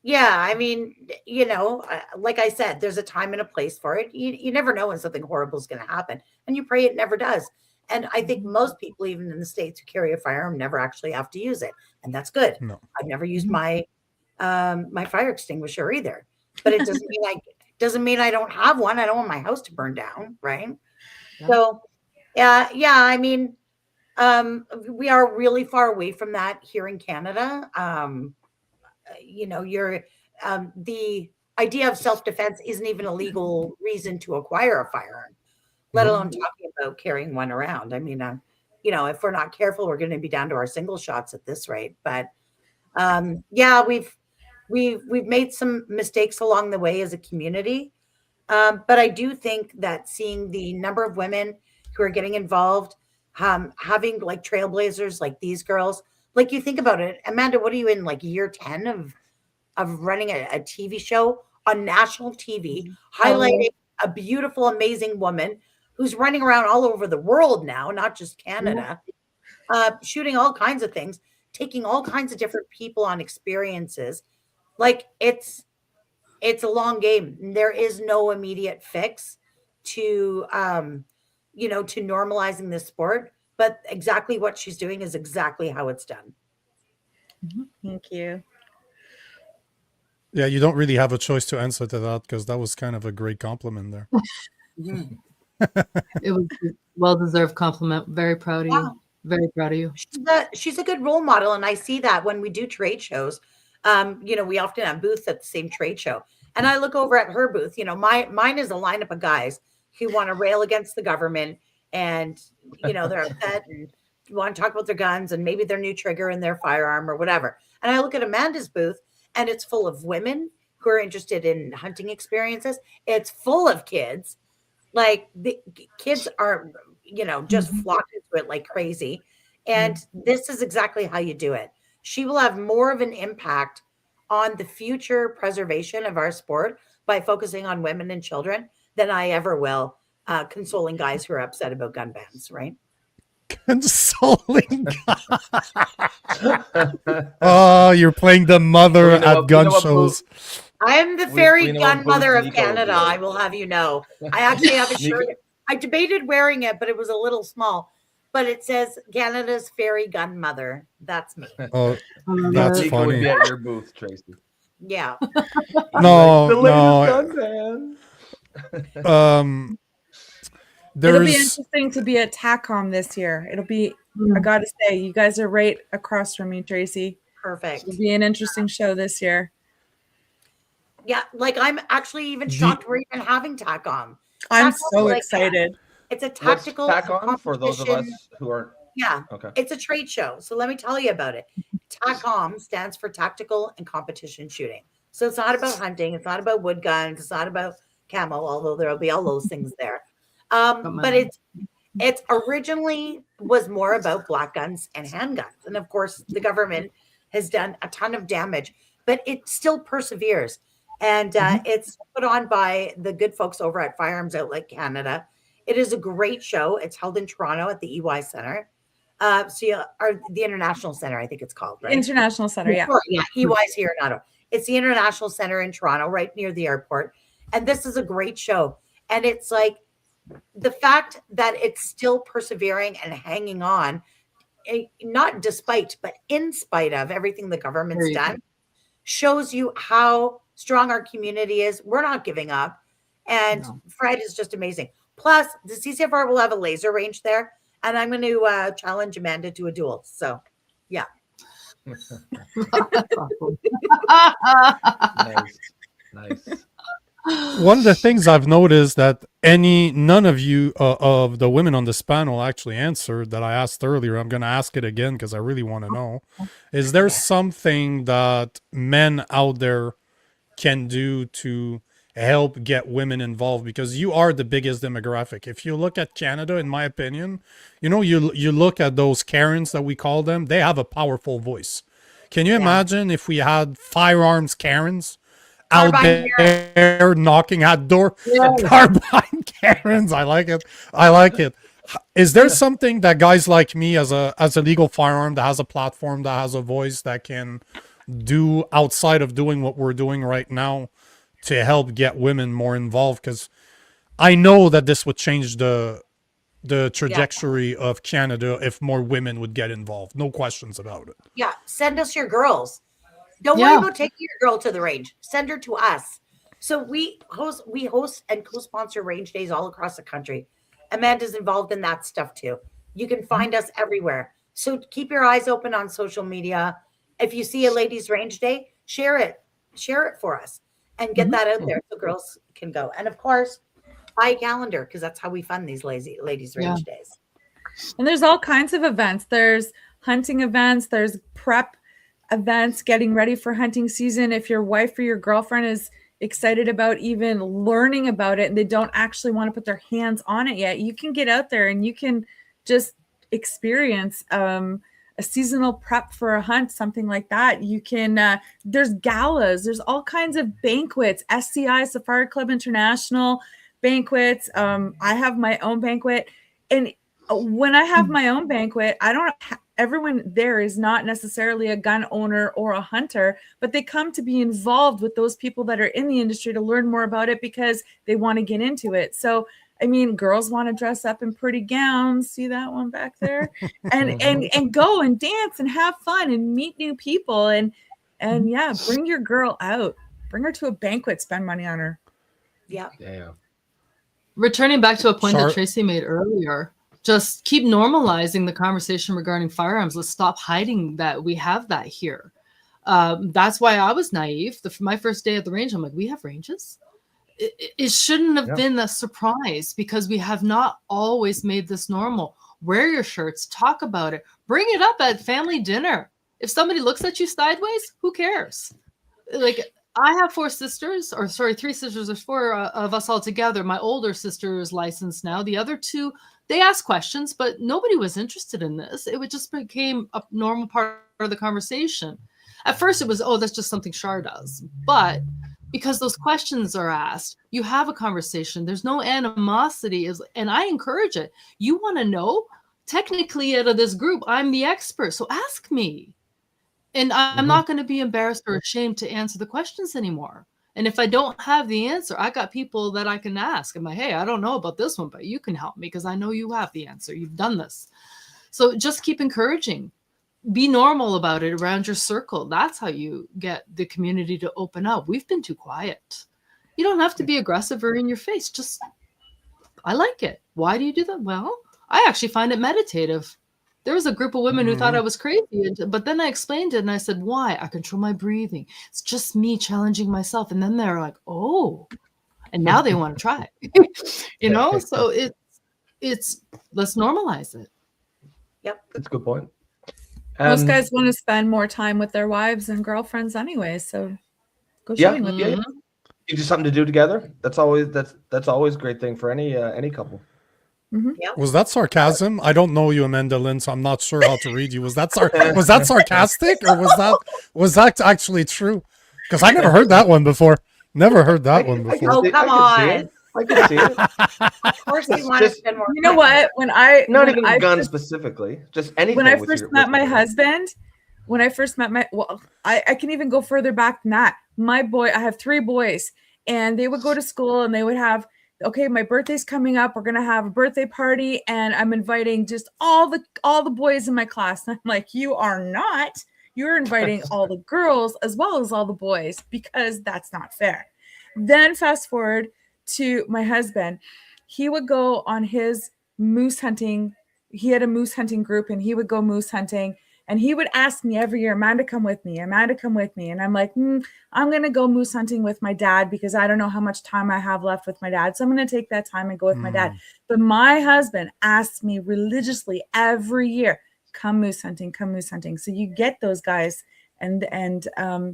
yeah, I mean, you know, like I said, there's a time and a place for it. You never know when something horrible is going to happen, and you pray it never does. And I think most people, even in the States, who carry a firearm never actually have to use it, and that's good. No. I've never used my my fire extinguisher either, but it doesn't mean I don't have one. I don't want my house to burn down, right? Yeah. So, yeah, I mean, we are really far away from that here in Canada. You know, the idea of self-defense isn't even a legal reason to acquire a firearm, let alone talking about carrying one around. I mean, you know, if we're not careful, we're going to be down to our single shots at this rate. But yeah, we've made some mistakes along the way as a community. But I do think that seeing the number of women who are getting involved, having like trailblazers like these girls, like you think about it, Amanda, what are you in like year 10 of running a TV show on national TV, highlighting a beautiful, amazing woman who's running around all over the world now, not just Canada, shooting all kinds of things, taking all kinds of different people on experiences. Like it's a long game. There is no immediate fix to to normalizing this sport, but exactly what she's doing is exactly how it's done. Thank you. Yeah, you don't really have a choice to answer to that because that was kind of a great compliment there. It was a well-deserved compliment. Very proud of you. Very proud of you. She's a good role model, and I see that when we do trade shows. We often have booths at the same trade show, and I look over at her booth. Mine is a lineup of guys who want to rail against the government, and they're upset and want to talk about their guns and maybe their new trigger and their firearm or whatever. And I look at Amanda's booth, and it's full of women who are interested in hunting experiences. It's full of kids. Like the kids are, just flocking to it like crazy. And this is exactly how you do it. She will have more of an impact on the future preservation of our sport by focusing on women and children than I ever will consoling guys who are upset about gun bans, right? Consoling. Oh, you're playing the mother at gun shows. I am the fairy gun mother of Canada, I will have you know. I actually have a shirt. I debated wearing it, but it was a little small. But it says Canada's fairy gun mother. That's me. Oh, that's Nico funny. would be at your booth, Tracey. Yeah. No, The latest no. gun ban. It'll be There's interesting to be at TACOM this year. It'll be, I gotta say, you guys are right across from me, Tracey. Perfect. It'll be an interesting show this year. Yeah, like I'm actually even shocked we're even having TACOM. I'm TACOM so is like excited. It's a tactical TACOM for those of us competition. who aren't. Yeah, Okay. it's a trade show. So let me tell you about it. TACOM stands for tactical and competition shooting. So it's not about hunting. It's not about wood guns. It's not about camo, although there'll be all those things there. But it's originally was more about black guns and handguns. And of course, the government has done a ton of damage, but it still perseveres. And it's put on by the good folks over at Firearms Outlet Canada. It is a great show. It's held in Toronto at the EY Center. Or the International Center, I think it's called, right? International Center, yeah. Yeah, EY's here in Ottawa. It's the International Center in Toronto, right near the airport. And this is a great show. And it's like the fact that it's still persevering and hanging on, not despite, but in spite of everything the government's done, shows you how strong our community is. We're not giving up. And Fred is just amazing. Plus, the CCFR will have a laser range there. And I'm going to challenge Amanda to a duel. So, yeah. Nice. one of the things I've noticed that none of you of the women on this panel actually answered that I asked earlier. I'm going to ask it again because I really want to know. Is there something that men out there can do to help get women involved? Because you are the biggest demographic. If you look at Canada, in my opinion, you look at those Karens that we call them, they have a powerful voice. Can you imagine if we had firearms Karens out there knocking at door? Carbine Karens. I like it. Is there something that guys like me as a legal firearm that has a platform, that has a voice, that can do outside of doing what we're doing right now to help get women more involved? Because I know that this would change the trajectory of Canada if more women would get involved. No questions about it. Yeah, send us your girls. Don't worry about taking your girl to the range. Send her to us. So we host and co-sponsor range days all across the country. Amanda's involved in that stuff too. You can find us everywhere. So keep your eyes open on social media. If you see a ladies' range day, share it for us and get that out there so girls can go. And of course, buy a calendar because that's how we fund these ladies' range days. And there's all kinds of events. There's hunting events. There's prep events, getting ready for hunting season. If your wife or your girlfriend is excited about even learning about it and they don't actually want to put their hands on it yet, you can get out there and you can just experience a seasonal prep for a hunt, something like that. You can, there's galas, there's all kinds of banquets, SCI, Safari Club International banquets. I have my own banquet. And when I have my own banquet, I don't, everyone there is not necessarily a gun owner or a hunter, but they come to be involved with those people that are in the industry to learn more about it because they want to get into it. So, I mean, girls want to dress up in pretty gowns. See that one back there? And go and dance and have fun and meet new people. And yeah, bring your girl out. Bring her to a banquet, spend money on her. Yeah. Yeah. Returning back to a point that Tracey made earlier, just keep normalizing the conversation regarding firearms. Let's stop hiding that we have that here. That's why I was naive. My first day at the range, I'm like, we have ranges? It shouldn't have been a surprise because we have not always made this normal. Wear your shirts, talk about it, bring it up at family dinner. If somebody looks at you sideways, who cares? Like, I have 3 sisters, or 4 of us all together. My older sister is licensed now. The other 2, they asked questions, but nobody was interested in this. It just became a normal part of the conversation. At first it was, oh, that's just something Shar does. But because those questions are asked, you have a conversation. There's no animosity, and I encourage it. You want to know? Technically, out of this group, I'm the expert, so ask me. And I'm not going to be embarrassed or ashamed to answer the questions anymore. And if I don't have the answer, I got people that I can ask. I'm like, hey, I don't know about this one, but you can help me because I know you have the answer. You've done this. So just keep encouraging. Be normal about it around your circle. That's how you get the community to open up. We've been too quiet. You don't have to be aggressive or in your face. Just, I like it. Why do you do that? Well, I actually find it meditative. There was a group of women who thought I was crazy, but then I explained it and I said, why? I control my breathing. It's just me challenging myself. And then they're like, oh, and now they want to try it. You know, so it's let's normalize it. Yep. That's a good point. Most guys want to spend more time with their wives and girlfriends anyway, so go shooting with them. Gives you something to do together. That's always a great thing for any couple. Yep. Was that sarcasm? I don't know you, Amanda Lynn, so I'm not sure how to read you. Was that sarcastic, or was that actually true? Because I never heard that one before. Never heard that one before. Oh, come on. I can see it. Of course, we want to spend more. You know what? When I guns specifically, just anything. When I first met my husband, I can even go further back than that. My boy, I have 3 boys, and they would go to school and they would have, okay, my birthday's coming up. We're gonna have a birthday party, and I'm inviting just all the boys in my class. And I'm like, you are not. You're inviting all the girls as well as all the boys because that's not fair. Then fast forward to my husband. He would go on his moose hunting. He had a moose hunting group, and he would go moose hunting. And he would ask me every year, Amanda, come with me. Amanda, come with me. And I'm like, I'm going to go moose hunting with my dad because I don't know how much time I have left with my dad. So I'm going to take that time and go with my dad. But my husband asks me religiously every year, come moose hunting, come moose hunting. So you get those guys, and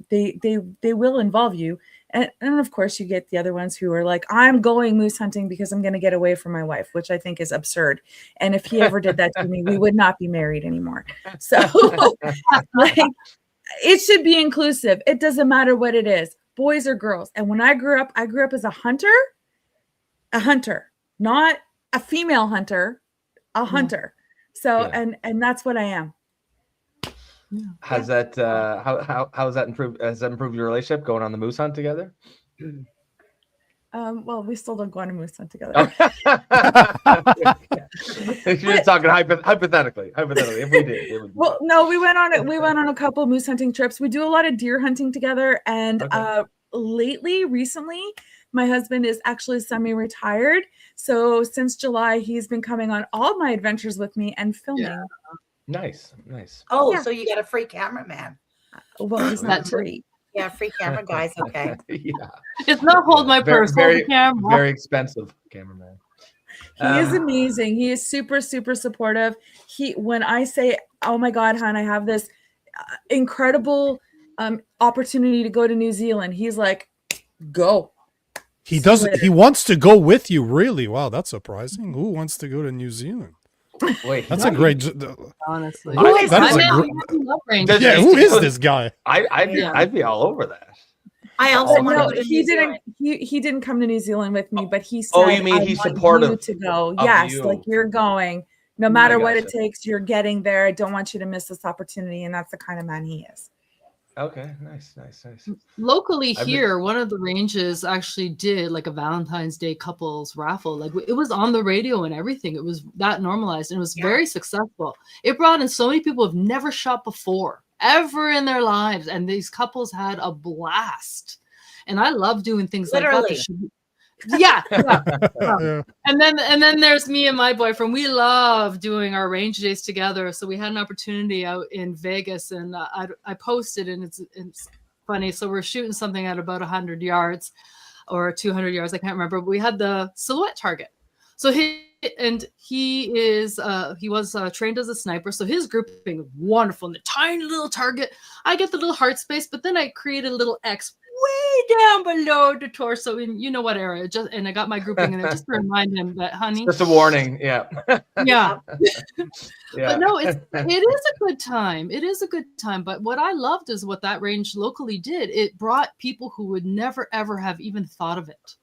they will involve you. And of course, you get the other ones who are like, I'm going moose hunting because I'm going to get away from my wife, which I think is absurd. And if he ever did that to me, we would not be married anymore. So like, it should be inclusive. It doesn't matter what it is, boys or girls. And when I grew up as a hunter, not a female hunter, a hunter. So, and that's what I am. Has that how has that improved? Has that improved your relationship going on the moose hunt together? Well, we still don't go on a moose hunt together. You're talking hypothetically. If we did, it would be well, no, we went on a couple of moose hunting trips. We do a lot of deer hunting together, and recently, my husband is actually semi-retired. So since July, he's been coming on all my adventures with me and filming. Yeah. Nice. Oh, so you got a free cameraman. Well, he's not free. Yeah, free camera guys. Okay. Yeah. It's not hold my purse, hold the camera. Very expensive cameraman. He is amazing. He is super, super supportive. When I say, oh my God, hon, I have this incredible opportunity to go to New Zealand, he's like, go. He See does. you later. He wants to go with you. Really? Wow, that's surprising. Who wants to go to New Zealand? Wait, That's a great. Honestly, Who is that is that? a I love range. Does- Yeah, who is this guy? I'd be all over that. I But also want no, to go to he New didn't. Zealand. He didn't come to New Zealand with me, but he said, Oh, you mean I he's want supportive you to go. of Yes, you. like you're going. No matter what it gotcha. takes, you're getting there. I don't want you to miss this opportunity, and that's the kind of man he is. Okay, nice. Locally I've been- here, one of the ranges actually did like a Valentine's Day couples raffle. Like it was on the radio and everything. It was that normalized and it was very successful. It brought in so many people who've never shot before, ever in their lives, and these couples had a blast. And I love doing things like Literally. that. Yeah. Yeah. And then there's me and my boyfriend. We love doing our range days together. So we had an opportunity out in Vegas, and I posted, and it's funny. So we're shooting something at about 100 yards or 200 yards. I can't remember. But we had the silhouette target. So he was trained as a sniper. So his grouping was wonderful. And the tiny little target, I get the little heart space, but then I created a little X way down below the torso in you know what area. And I got my grouping in there just to remind him that, honey. Just a warning. Yeah. Yeah. Yeah. But no, it is a good time. It is a good time. But what I loved is what that range locally did. It brought people who would never ever have even thought of it.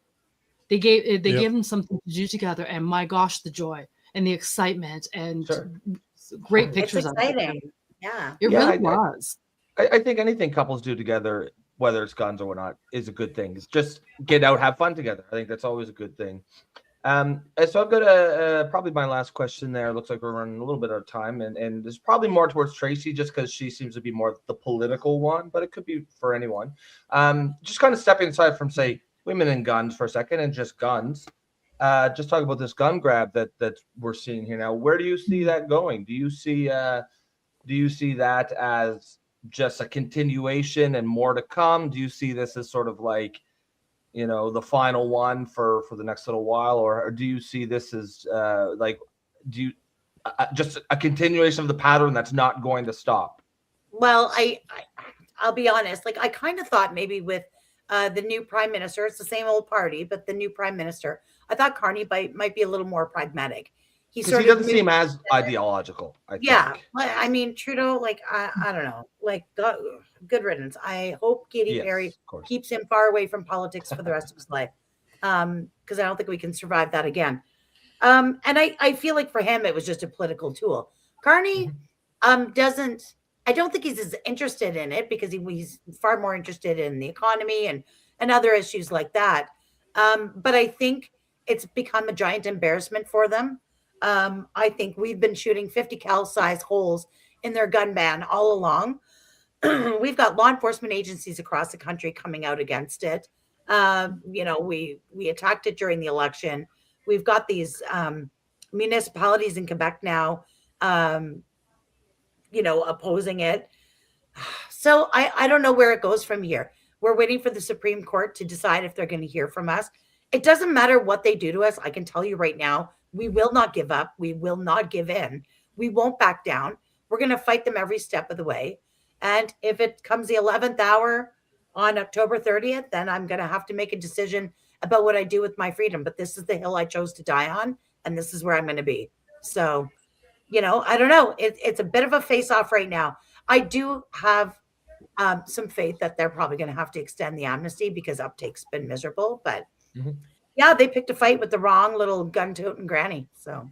They gave them something to do together, and my gosh, the joy and the excitement and great pictures. It's exciting. Yeah. It really was. I think anything couples do together, whether it's guns or whatnot, is a good thing. It's just get out, have fun together. I think that's always a good thing. So I've got probably my last question there. Looks like we're running a little bit out of time, and there's probably more towards Tracey just because she seems to be more the political one, but it could be for anyone. Just kind of stepping aside from, say, women and guns for a second and just guns. Just talk about this gun grab that we're seeing here now. Where do you see that going? Do you see that as just a continuation and more to come? Do you see this as sort of like, you know, the final one for the next little while, or do you see this as just a continuation of the pattern that's not going to stop? Well, I'll be honest. Like I kind of thought maybe with the new prime minister, it's the same old party, but the new prime minister, I thought Carney might be a little more pragmatic. He doesn't seem as ideological. I think. I mean, Trudeau, like I don't know, like good riddance. I hope Katy Perry keeps him far away from politics for the rest of his life, because I don't think we can survive that again. And I feel like for him it was just a political tool. Carney doesn't. I don't think he's as interested in it because he's far more interested in the economy and other issues like that. But I think it's become a giant embarrassment for them. I think we've been shooting 50 cal size holes in their gun ban all along. We've got law enforcement agencies across the country coming out against it. We attacked it during the election. We've got these municipalities in Quebec now, opposing it. So I don't know where it goes from here. We're waiting for the Supreme Court to decide if they're going to hear from us. It doesn't matter what they do to us. I can tell you right now, we will not give up. We will not give in. We won't back down. We're going to fight them every step of the way. And if it comes the 11th hour on October 30th, then I'm going to have to make a decision about what I do with my freedom. But this is the hill I chose to die on, and this is where I'm going to be. So, I don't know. It's a bit of a face-off right now. I do have some faith that they're probably going to have to extend the amnesty because uptake's been miserable. But yeah, they picked a fight with the wrong little gun-toting granny. So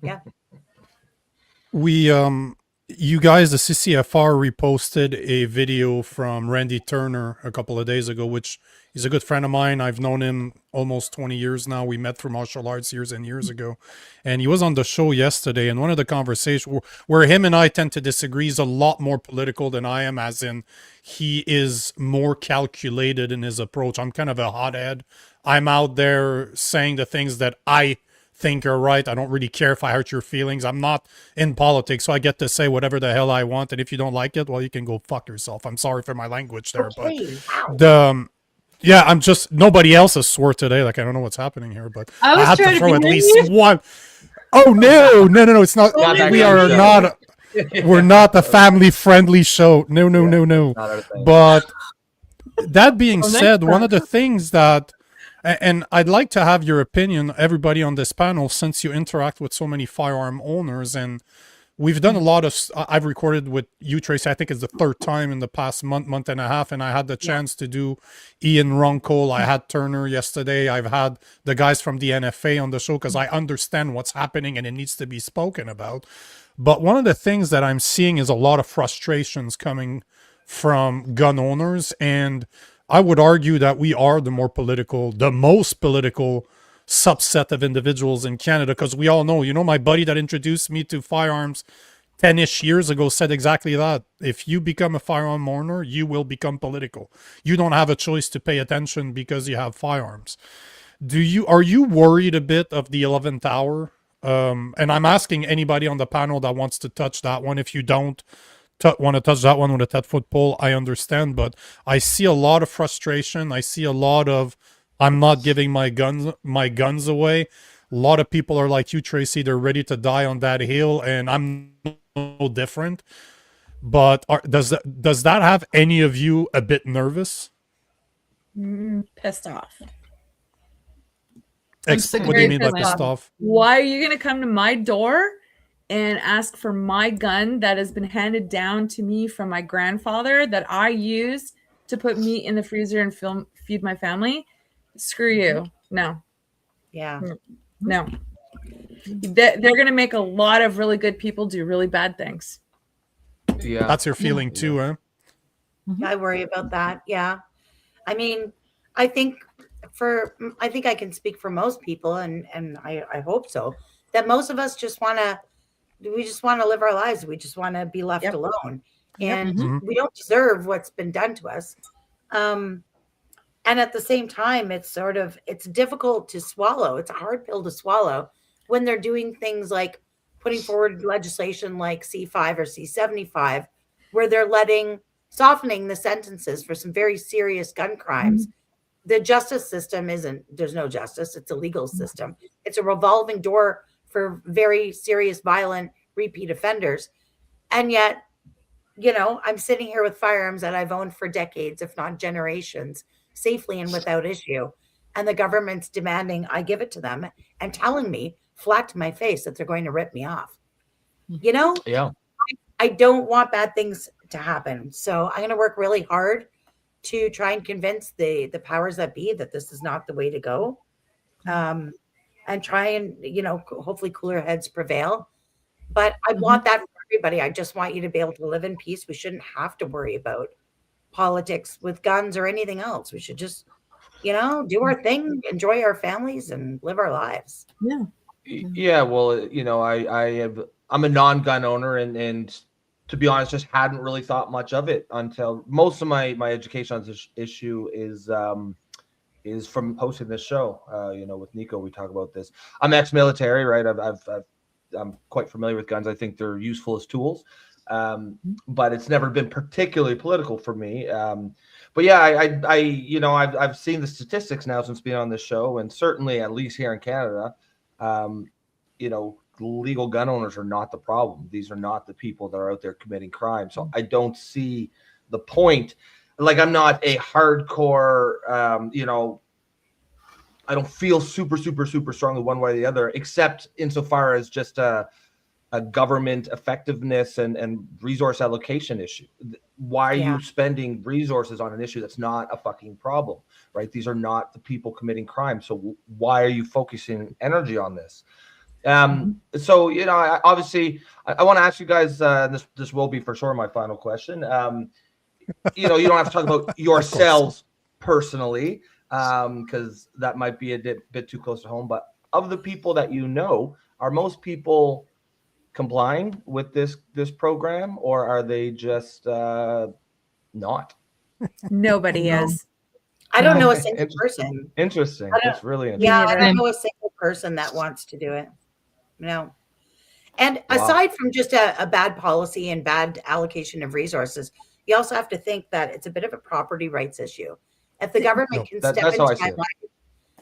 yeah. You guys, the CCFR reposted a video from Randy Turner a couple of days ago, which is a good friend of mine. I've known him almost 20 years now. We met through martial arts years and years ago. And he was on the show yesterday. And one of the conversations where him and I tend to disagree is a lot more political than I am, as in he is more calculated in his approach. I'm kind of a hothead. I'm out there saying the things that I think are right. I don't really care if I hurt your feelings. I'm not in politics, so I get to say whatever the hell I want. And if you don't like it, well, you can go fuck yourself. I'm sorry for my language there, but I'm just, nobody else has swore today. Like, I don't know what's happening here, but I have to throw at least one. Oh no, it's not. We are not. We're not a family friendly show. No. But that being Well, said, next one of the things that, and I'd like to have your opinion, everybody on this panel, since you interact with so many firearm owners, and we've done a lot of, I've recorded with you, Tracey, I think it's the third time in the past month and a half, and I had the chance to do Ian Runkle, I had Turner yesterday, I've had the guys from the NFA on the show, because I understand what's happening and it needs to be spoken about. But one of the things that I'm seeing is a lot of frustrations coming from gun owners, and I would argue that we are the most political subset of individuals in Canada, because we all know, my buddy that introduced me to firearms 10-ish years ago said exactly that. If you become a firearm owner, you will become political. You don't have a choice to pay attention because you have firearms. Are you worried a bit of the 11th hour? And I'm asking anybody on the panel that wants to touch that one. If you don't want to touch that one with a 10-foot pole, I understand, but I see a lot of frustration. I see a lot of, I'm not giving my guns away. A lot of people are like you, Tracey. They're ready to die on that hill, and I'm no different. But does that have any of you a bit nervous? Pissed off. What do you mean by pissed off? Why are you going to come to my door and ask for my gun that has been handed down to me from my grandfather that I use to put meat in the freezer and feed my family? Screw you. No. Yeah. No. They're going to make a lot of really good people do really bad things. Yeah. That's your feeling too, huh? I worry about that. Yeah. I mean, I think I can speak for most people, and I hope so, that most of us just want to live our lives. We just want to be left alone. And we don't deserve what's been done to us. And at the same time, it's difficult to swallow. It's a hard pill to swallow when they're doing things like putting forward legislation like C5 or C75, where they're softening the sentences for some very serious gun crimes. The justice system there's no justice. It's a legal system. It's a revolving door for very serious, violent, repeat offenders. And yet, I'm sitting here with firearms that I've owned for decades, if not generations, safely and without issue. And the government's demanding I give it to them and telling me flat to my face that they're going to rip me off. Yeah. I don't want bad things to happen. So I'm going to work really hard to try and convince the powers that be that this is not the way to go. And try and, hopefully cooler heads prevail. But I want that for everybody. I just want you to be able to live in peace. We shouldn't have to worry about politics with guns or anything else. We should just, do our thing, enjoy our families, and live our lives. Yeah. Yeah. Well, I'm a non-gun owner, and to be honest, just hadn't really thought much of it until most of my education on this issue is from hosting this show. With Nico, we talk about this. I'm ex-military, right? I'm quite familiar with guns. I think they're useful as tools, but it's never been particularly political for me. But yeah, I've seen the statistics now since being on this show, and certainly at least here in Canada, legal gun owners are not the problem. These are not the people that are out there committing crime. So I don't see the point. Like, I'm not a hardcore, I don't feel super, super, super strongly one way or the other, except insofar as just a government effectiveness and resource allocation issue. Why are you spending resources on an issue that's not a fucking problem, right? These are not the people committing crime. So why are you focusing energy on this? So, obviously I want to ask you guys, this will be for sure my final question. You don't have to talk about yourselves personally, because that might be a bit too close to home, but of the people that are most people complying with this program, or are they just not? Nobody is. I don't know a single person. Interesting. It's really interesting. Yeah, I don't know a single person that wants to do it. No. And aside from just a bad policy and bad allocation of resources, you also have to think that it's a bit of a property rights issue. If the government can step into my life.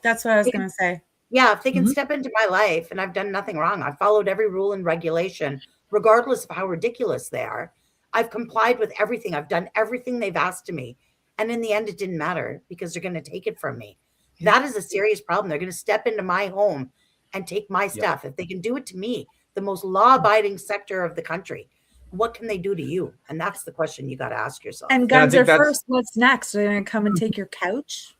That's what I was going to say. Yeah, if they can step into my life and I've done nothing wrong, I've followed every rule and regulation, regardless of how ridiculous they are. I've complied with everything. I've done everything they've asked of me. And in the end, it didn't matter because they're going to take it from me. That is a serious problem. They're going to step into my home and take my stuff. If they can do it to me, the most law-abiding sector of the country, what can they do to you? And that's the question you got to ask yourself. And guns are first. What's next? Are they going to come and take your couch?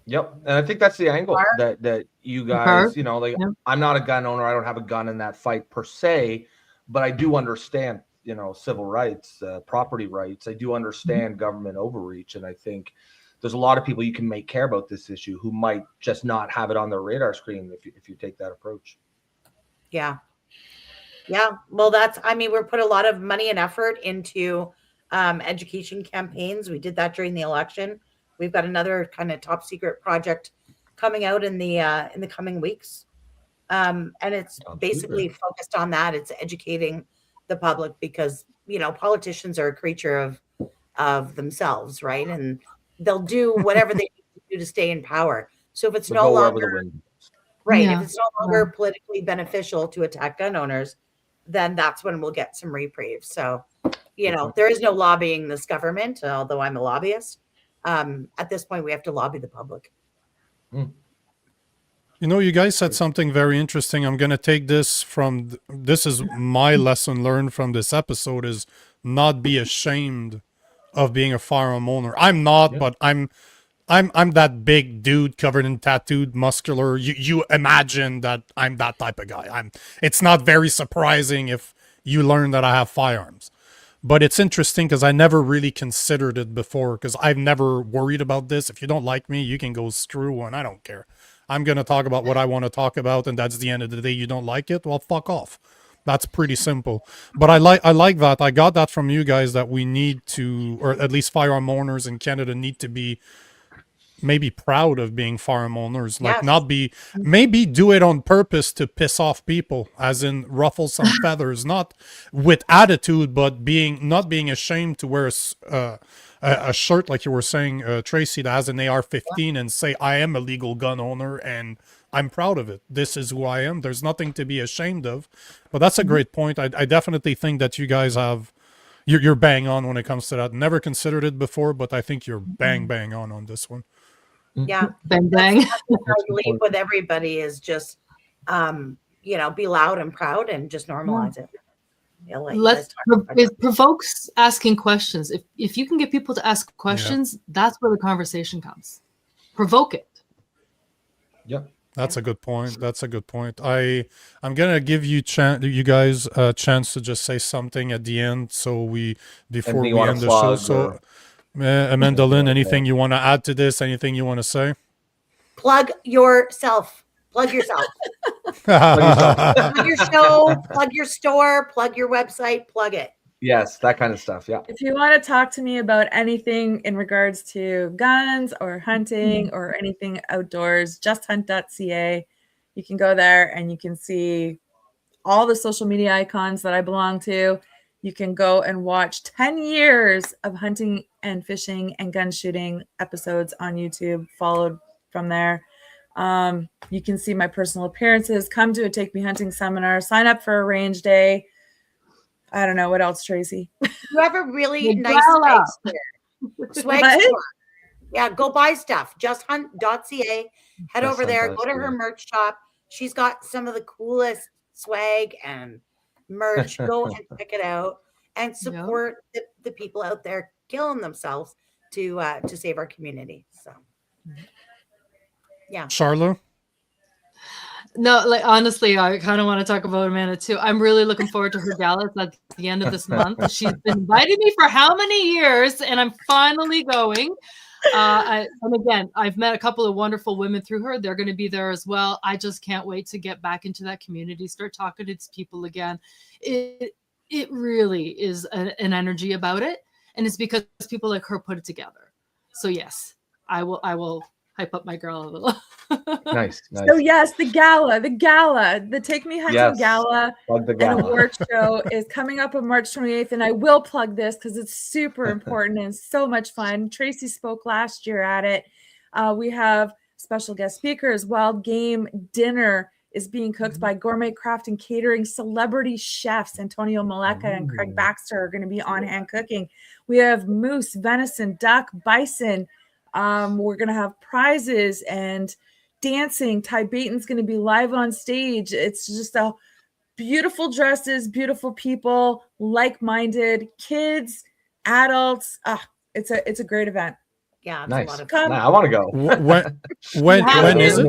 Yep. And I think that's the angle that you guys, you know, like I'm not a gun owner. I don't have a gun in that fight per se, but I do understand, you know, civil rights, property rights. I do understand government overreach. And I think there's a lot of people you can make care about this issue who might just not have it on their radar screen if you take that approach. Yeah. Yeah. Well, we're put a lot of money and effort into education campaigns. We did that during the election. We've got another kind of top secret project coming out in the coming weeks. And it's basically focused on that. It's educating the public because, you know, politicians are a creature of themselves, right? And they'll do whatever they need to do to stay in power. So if it's no longer if it's no longer politically beneficial to attack gun owners, then that's when we'll get some reprieve. So, you know, there is no lobbying this government, although I'm a lobbyist. At this point, we have to lobby the public. You know, you guys said something very interesting. I'm going to take this from, this is my lesson learned from this episode, is not be ashamed of being a firearm owner. I'm not, but I'm that big dude covered in tattooed, muscular. You imagine that I'm that type of guy. It's not very surprising if you learn that I have firearms. But it's interesting because I never really considered it before because I've never worried about this. If you don't like me, you can go screw one. I don't care. I'm going to talk about what I want to talk about, and that's the end of the day. You don't like it? Well, fuck off. That's pretty simple. But I like that. I got that from you guys that we need to, or at least firearm owners in Canada need to be maybe proud of being firearm owners, like not be, maybe do it on purpose to piss off people, as in ruffle some feathers, not with attitude, but not being ashamed to wear a shirt, like you were saying, Tracey, that has an AR-15 and say, I am a legal gun owner and I'm proud of it. This is who I am. There's nothing to be ashamed of. But that's a great point. I definitely think that you guys have, you're bang on when it comes to that. Never considered it before, but I think you're bang on this one. Yeah. Bang, bang. I believe with everybody is just, you know, be loud and proud and just normalize it. Yeah, like it provokes asking questions. If you can get people to ask questions, that's where the conversation comes. Provoke it. Yep. That's a good point. That's a good point. I'm gonna give you guys a chance to just say something at the end, so before we end the show. So, Amanda, Lynn, anything you want to add to this? Anything you want to say? Plug yourself. Plug yourself. Plug your show. Plug your store. Plug your website. Plug it. Yes, that kind of stuff. Yeah. If you want to talk to me about anything in regards to guns or hunting or anything outdoors, justhunt.ca. You can go there and you can see all the social media icons that I belong to. You can go and watch 10 years of hunting and fishing and gun shooting episodes on YouTube, followed from there. You can see my personal appearances. Come to a Take Me Hunting seminar. Sign up for a range day. I don't know what else, Tracey. You have a really nice swag store. Yeah, go buy stuff. Justhunt.ca. Head over there. Go to her merch shop. She's got some of the coolest swag and merch. Go and check it out and support the people out there killing themselves to save our community. So, yeah. Charlotte? No, like honestly, I kind of want to talk about Amanda too. I'm really looking forward to her gala at the end of this month. She's been inviting me for how many years, and I'm finally going. And again, I've met a couple of wonderful women through her. They're going to be there as well. I just can't wait to get back into that community, start talking to people again. It really is an energy about it, and it's because people like her put it together. So yes, I will hype up my girl a little. Nice. So yes, the gala, the Take Me Hunting Gala and award show is coming up on March 28th. And I will plug this because it's super important and so much fun. Tracey spoke last year at it. We have special guest speakers, wild game dinner, is being cooked by Gourmet Craft and Catering celebrity chefs. Antonio Maleka and Craig Baxter are going to be on hand cooking. We have moose, venison, duck, bison. We're going to have prizes and dancing. Ty Baton's going to be live on stage. It's just a beautiful dresses, beautiful people, like-minded kids, adults. It's a great event. Yeah, it's Nice. a lot of Come. fun. Nah, I want to go. When is it?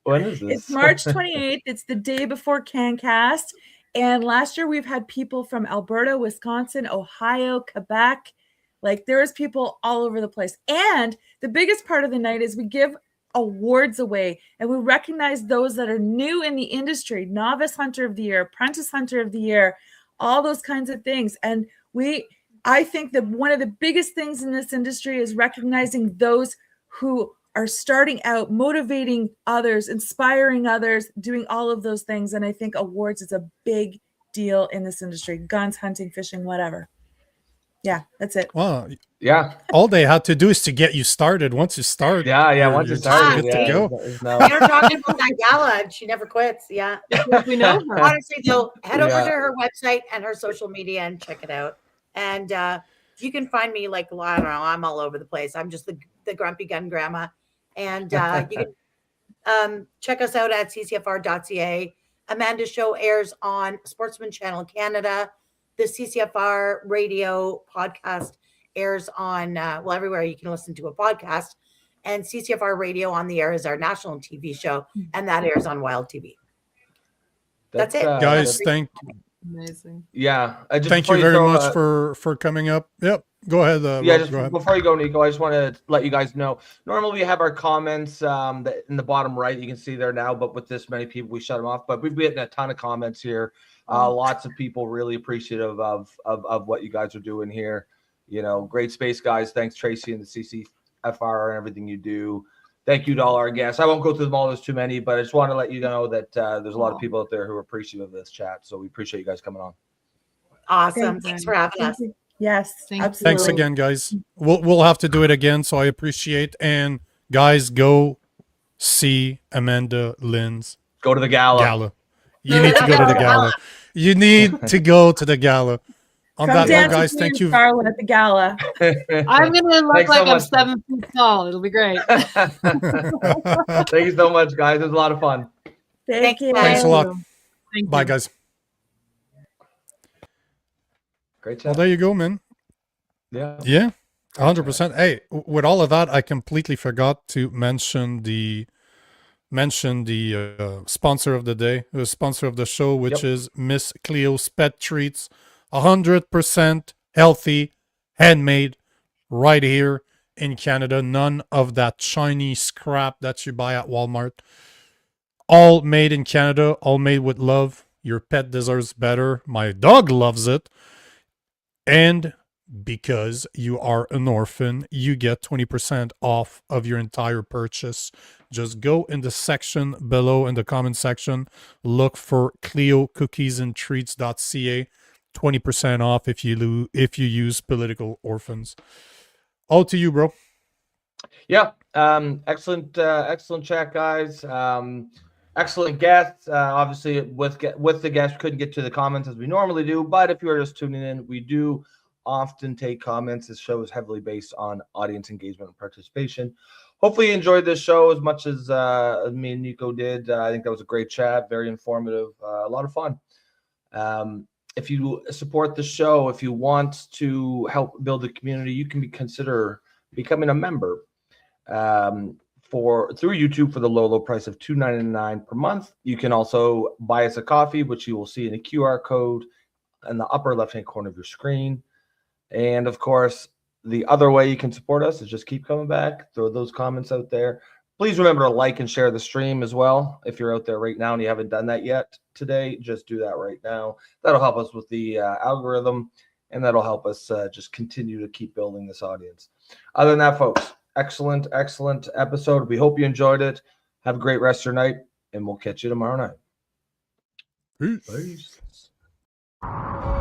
When is this? It's March 28th. It's the day before CanCast. And last year we've had people from Alberta, Wisconsin, Ohio, Quebec. Like there's people all over the place. And the biggest part of the night is we give awards away and we recognize those that are new in the industry, novice hunter of the year, apprentice hunter of the year, all those kinds of things. And I think that one of the biggest things in this industry is recognizing those who are starting out, motivating others, inspiring others, doing all of those things. And I think awards is a big deal in this industry. Guns, hunting, fishing, whatever. Yeah, that's it. Well, Yeah. all they had to do is to get you started. Once you start, Yeah. Once you you're start, good to go. We are talking about that gala, and she never quits. Yeah. We know her. Honestly, though, head over Yeah. to her website and her social media and check it out. And you can find me I don't know, I'm all over the place. I'm just the grumpy gun grandma. And you can check us out at ccfr.ca. Amanda's show airs on Sportsman Channel Canada. The CCFR radio podcast airs on, everywhere you can listen to a podcast. And CCFR radio on the air is our national TV show, and that airs on Wild TV. That's it. Guys, Amazing. Yeah. Thank you very much for coming up. Yep. Go ahead. Rob, go ahead. Before you go, Nico, I just want to let you guys know. Normally, we have our comments in the bottom right. You can see there now, but with this many people, we shut them off. But we've been getting a ton of comments here. Lots of people really appreciative of what you guys are doing here. You know, great space, guys. Thanks, Tracey and the CCFR and everything you do. Thank you to all our guests. I won't go through them all. There's too many, but I just want to let you know that there's a lot of people out there who are appreciative of this chat. So we appreciate you guys coming on. Awesome. Thanks for having us. Yes, Thanks. Thanks again, guys. We'll have to do it again, so I appreciate. And guys, go see Amanda Lynn's Go to the gala. You need to go to the gala. You need to go to the gala. On Come that dance note, guys, with me thank and you. Charlotte at the gala. I'm gonna look Thanks so like I'm much. 7 feet tall. It'll be great. Thank you so much, guys. It was a lot of fun. Thank you. Thanks a lot. Thank Bye, you. guys. Great Well, chat. there you go, man. Yeah. Yeah, 100%. Hey, with all of that, I completely forgot to mention the sponsor of the day, the sponsor of the show, which is Miss Cleo's Pet Treats, 100% healthy, handmade, right here in Canada. None of that Chinese crap that you buy at Walmart. All made in Canada, all made with love. Your pet deserves better. My dog loves it. And because you are an orphan, you get 20% off of your entire purchase. Just go in the section below in the comment section, look for cleocookiesandtreats.ca, 20% off if you use Political Orphans. All to you, bro. Yeah. Excellent chat, guys. Excellent guests. Obviously, with the guests, we couldn't get to the comments as we normally do. But if you are just tuning in, we do often take comments. This show is heavily based on audience engagement and participation. Hopefully you enjoyed this show as much as me and Nico did. I think that was a great chat, very informative, a lot of fun. If you support the show, if you want to help build the community, you can consider becoming a member through YouTube for the low price of $2.99 per month. You can also buy us a coffee, which you will see in a QR code in the upper left-hand corner of your screen. And of course, the other way you can support us is just keep coming back, throw those comments out there. Please remember to like and share the stream as well. If you're out there right now and you haven't done that yet today, just do that right now. That'll help us with the algorithm, and that'll help us just continue to keep building this audience. Other than that, folks, excellent episode. We hope you enjoyed it. Have a great rest of your night, and we'll catch you tomorrow night. Peace. Peace.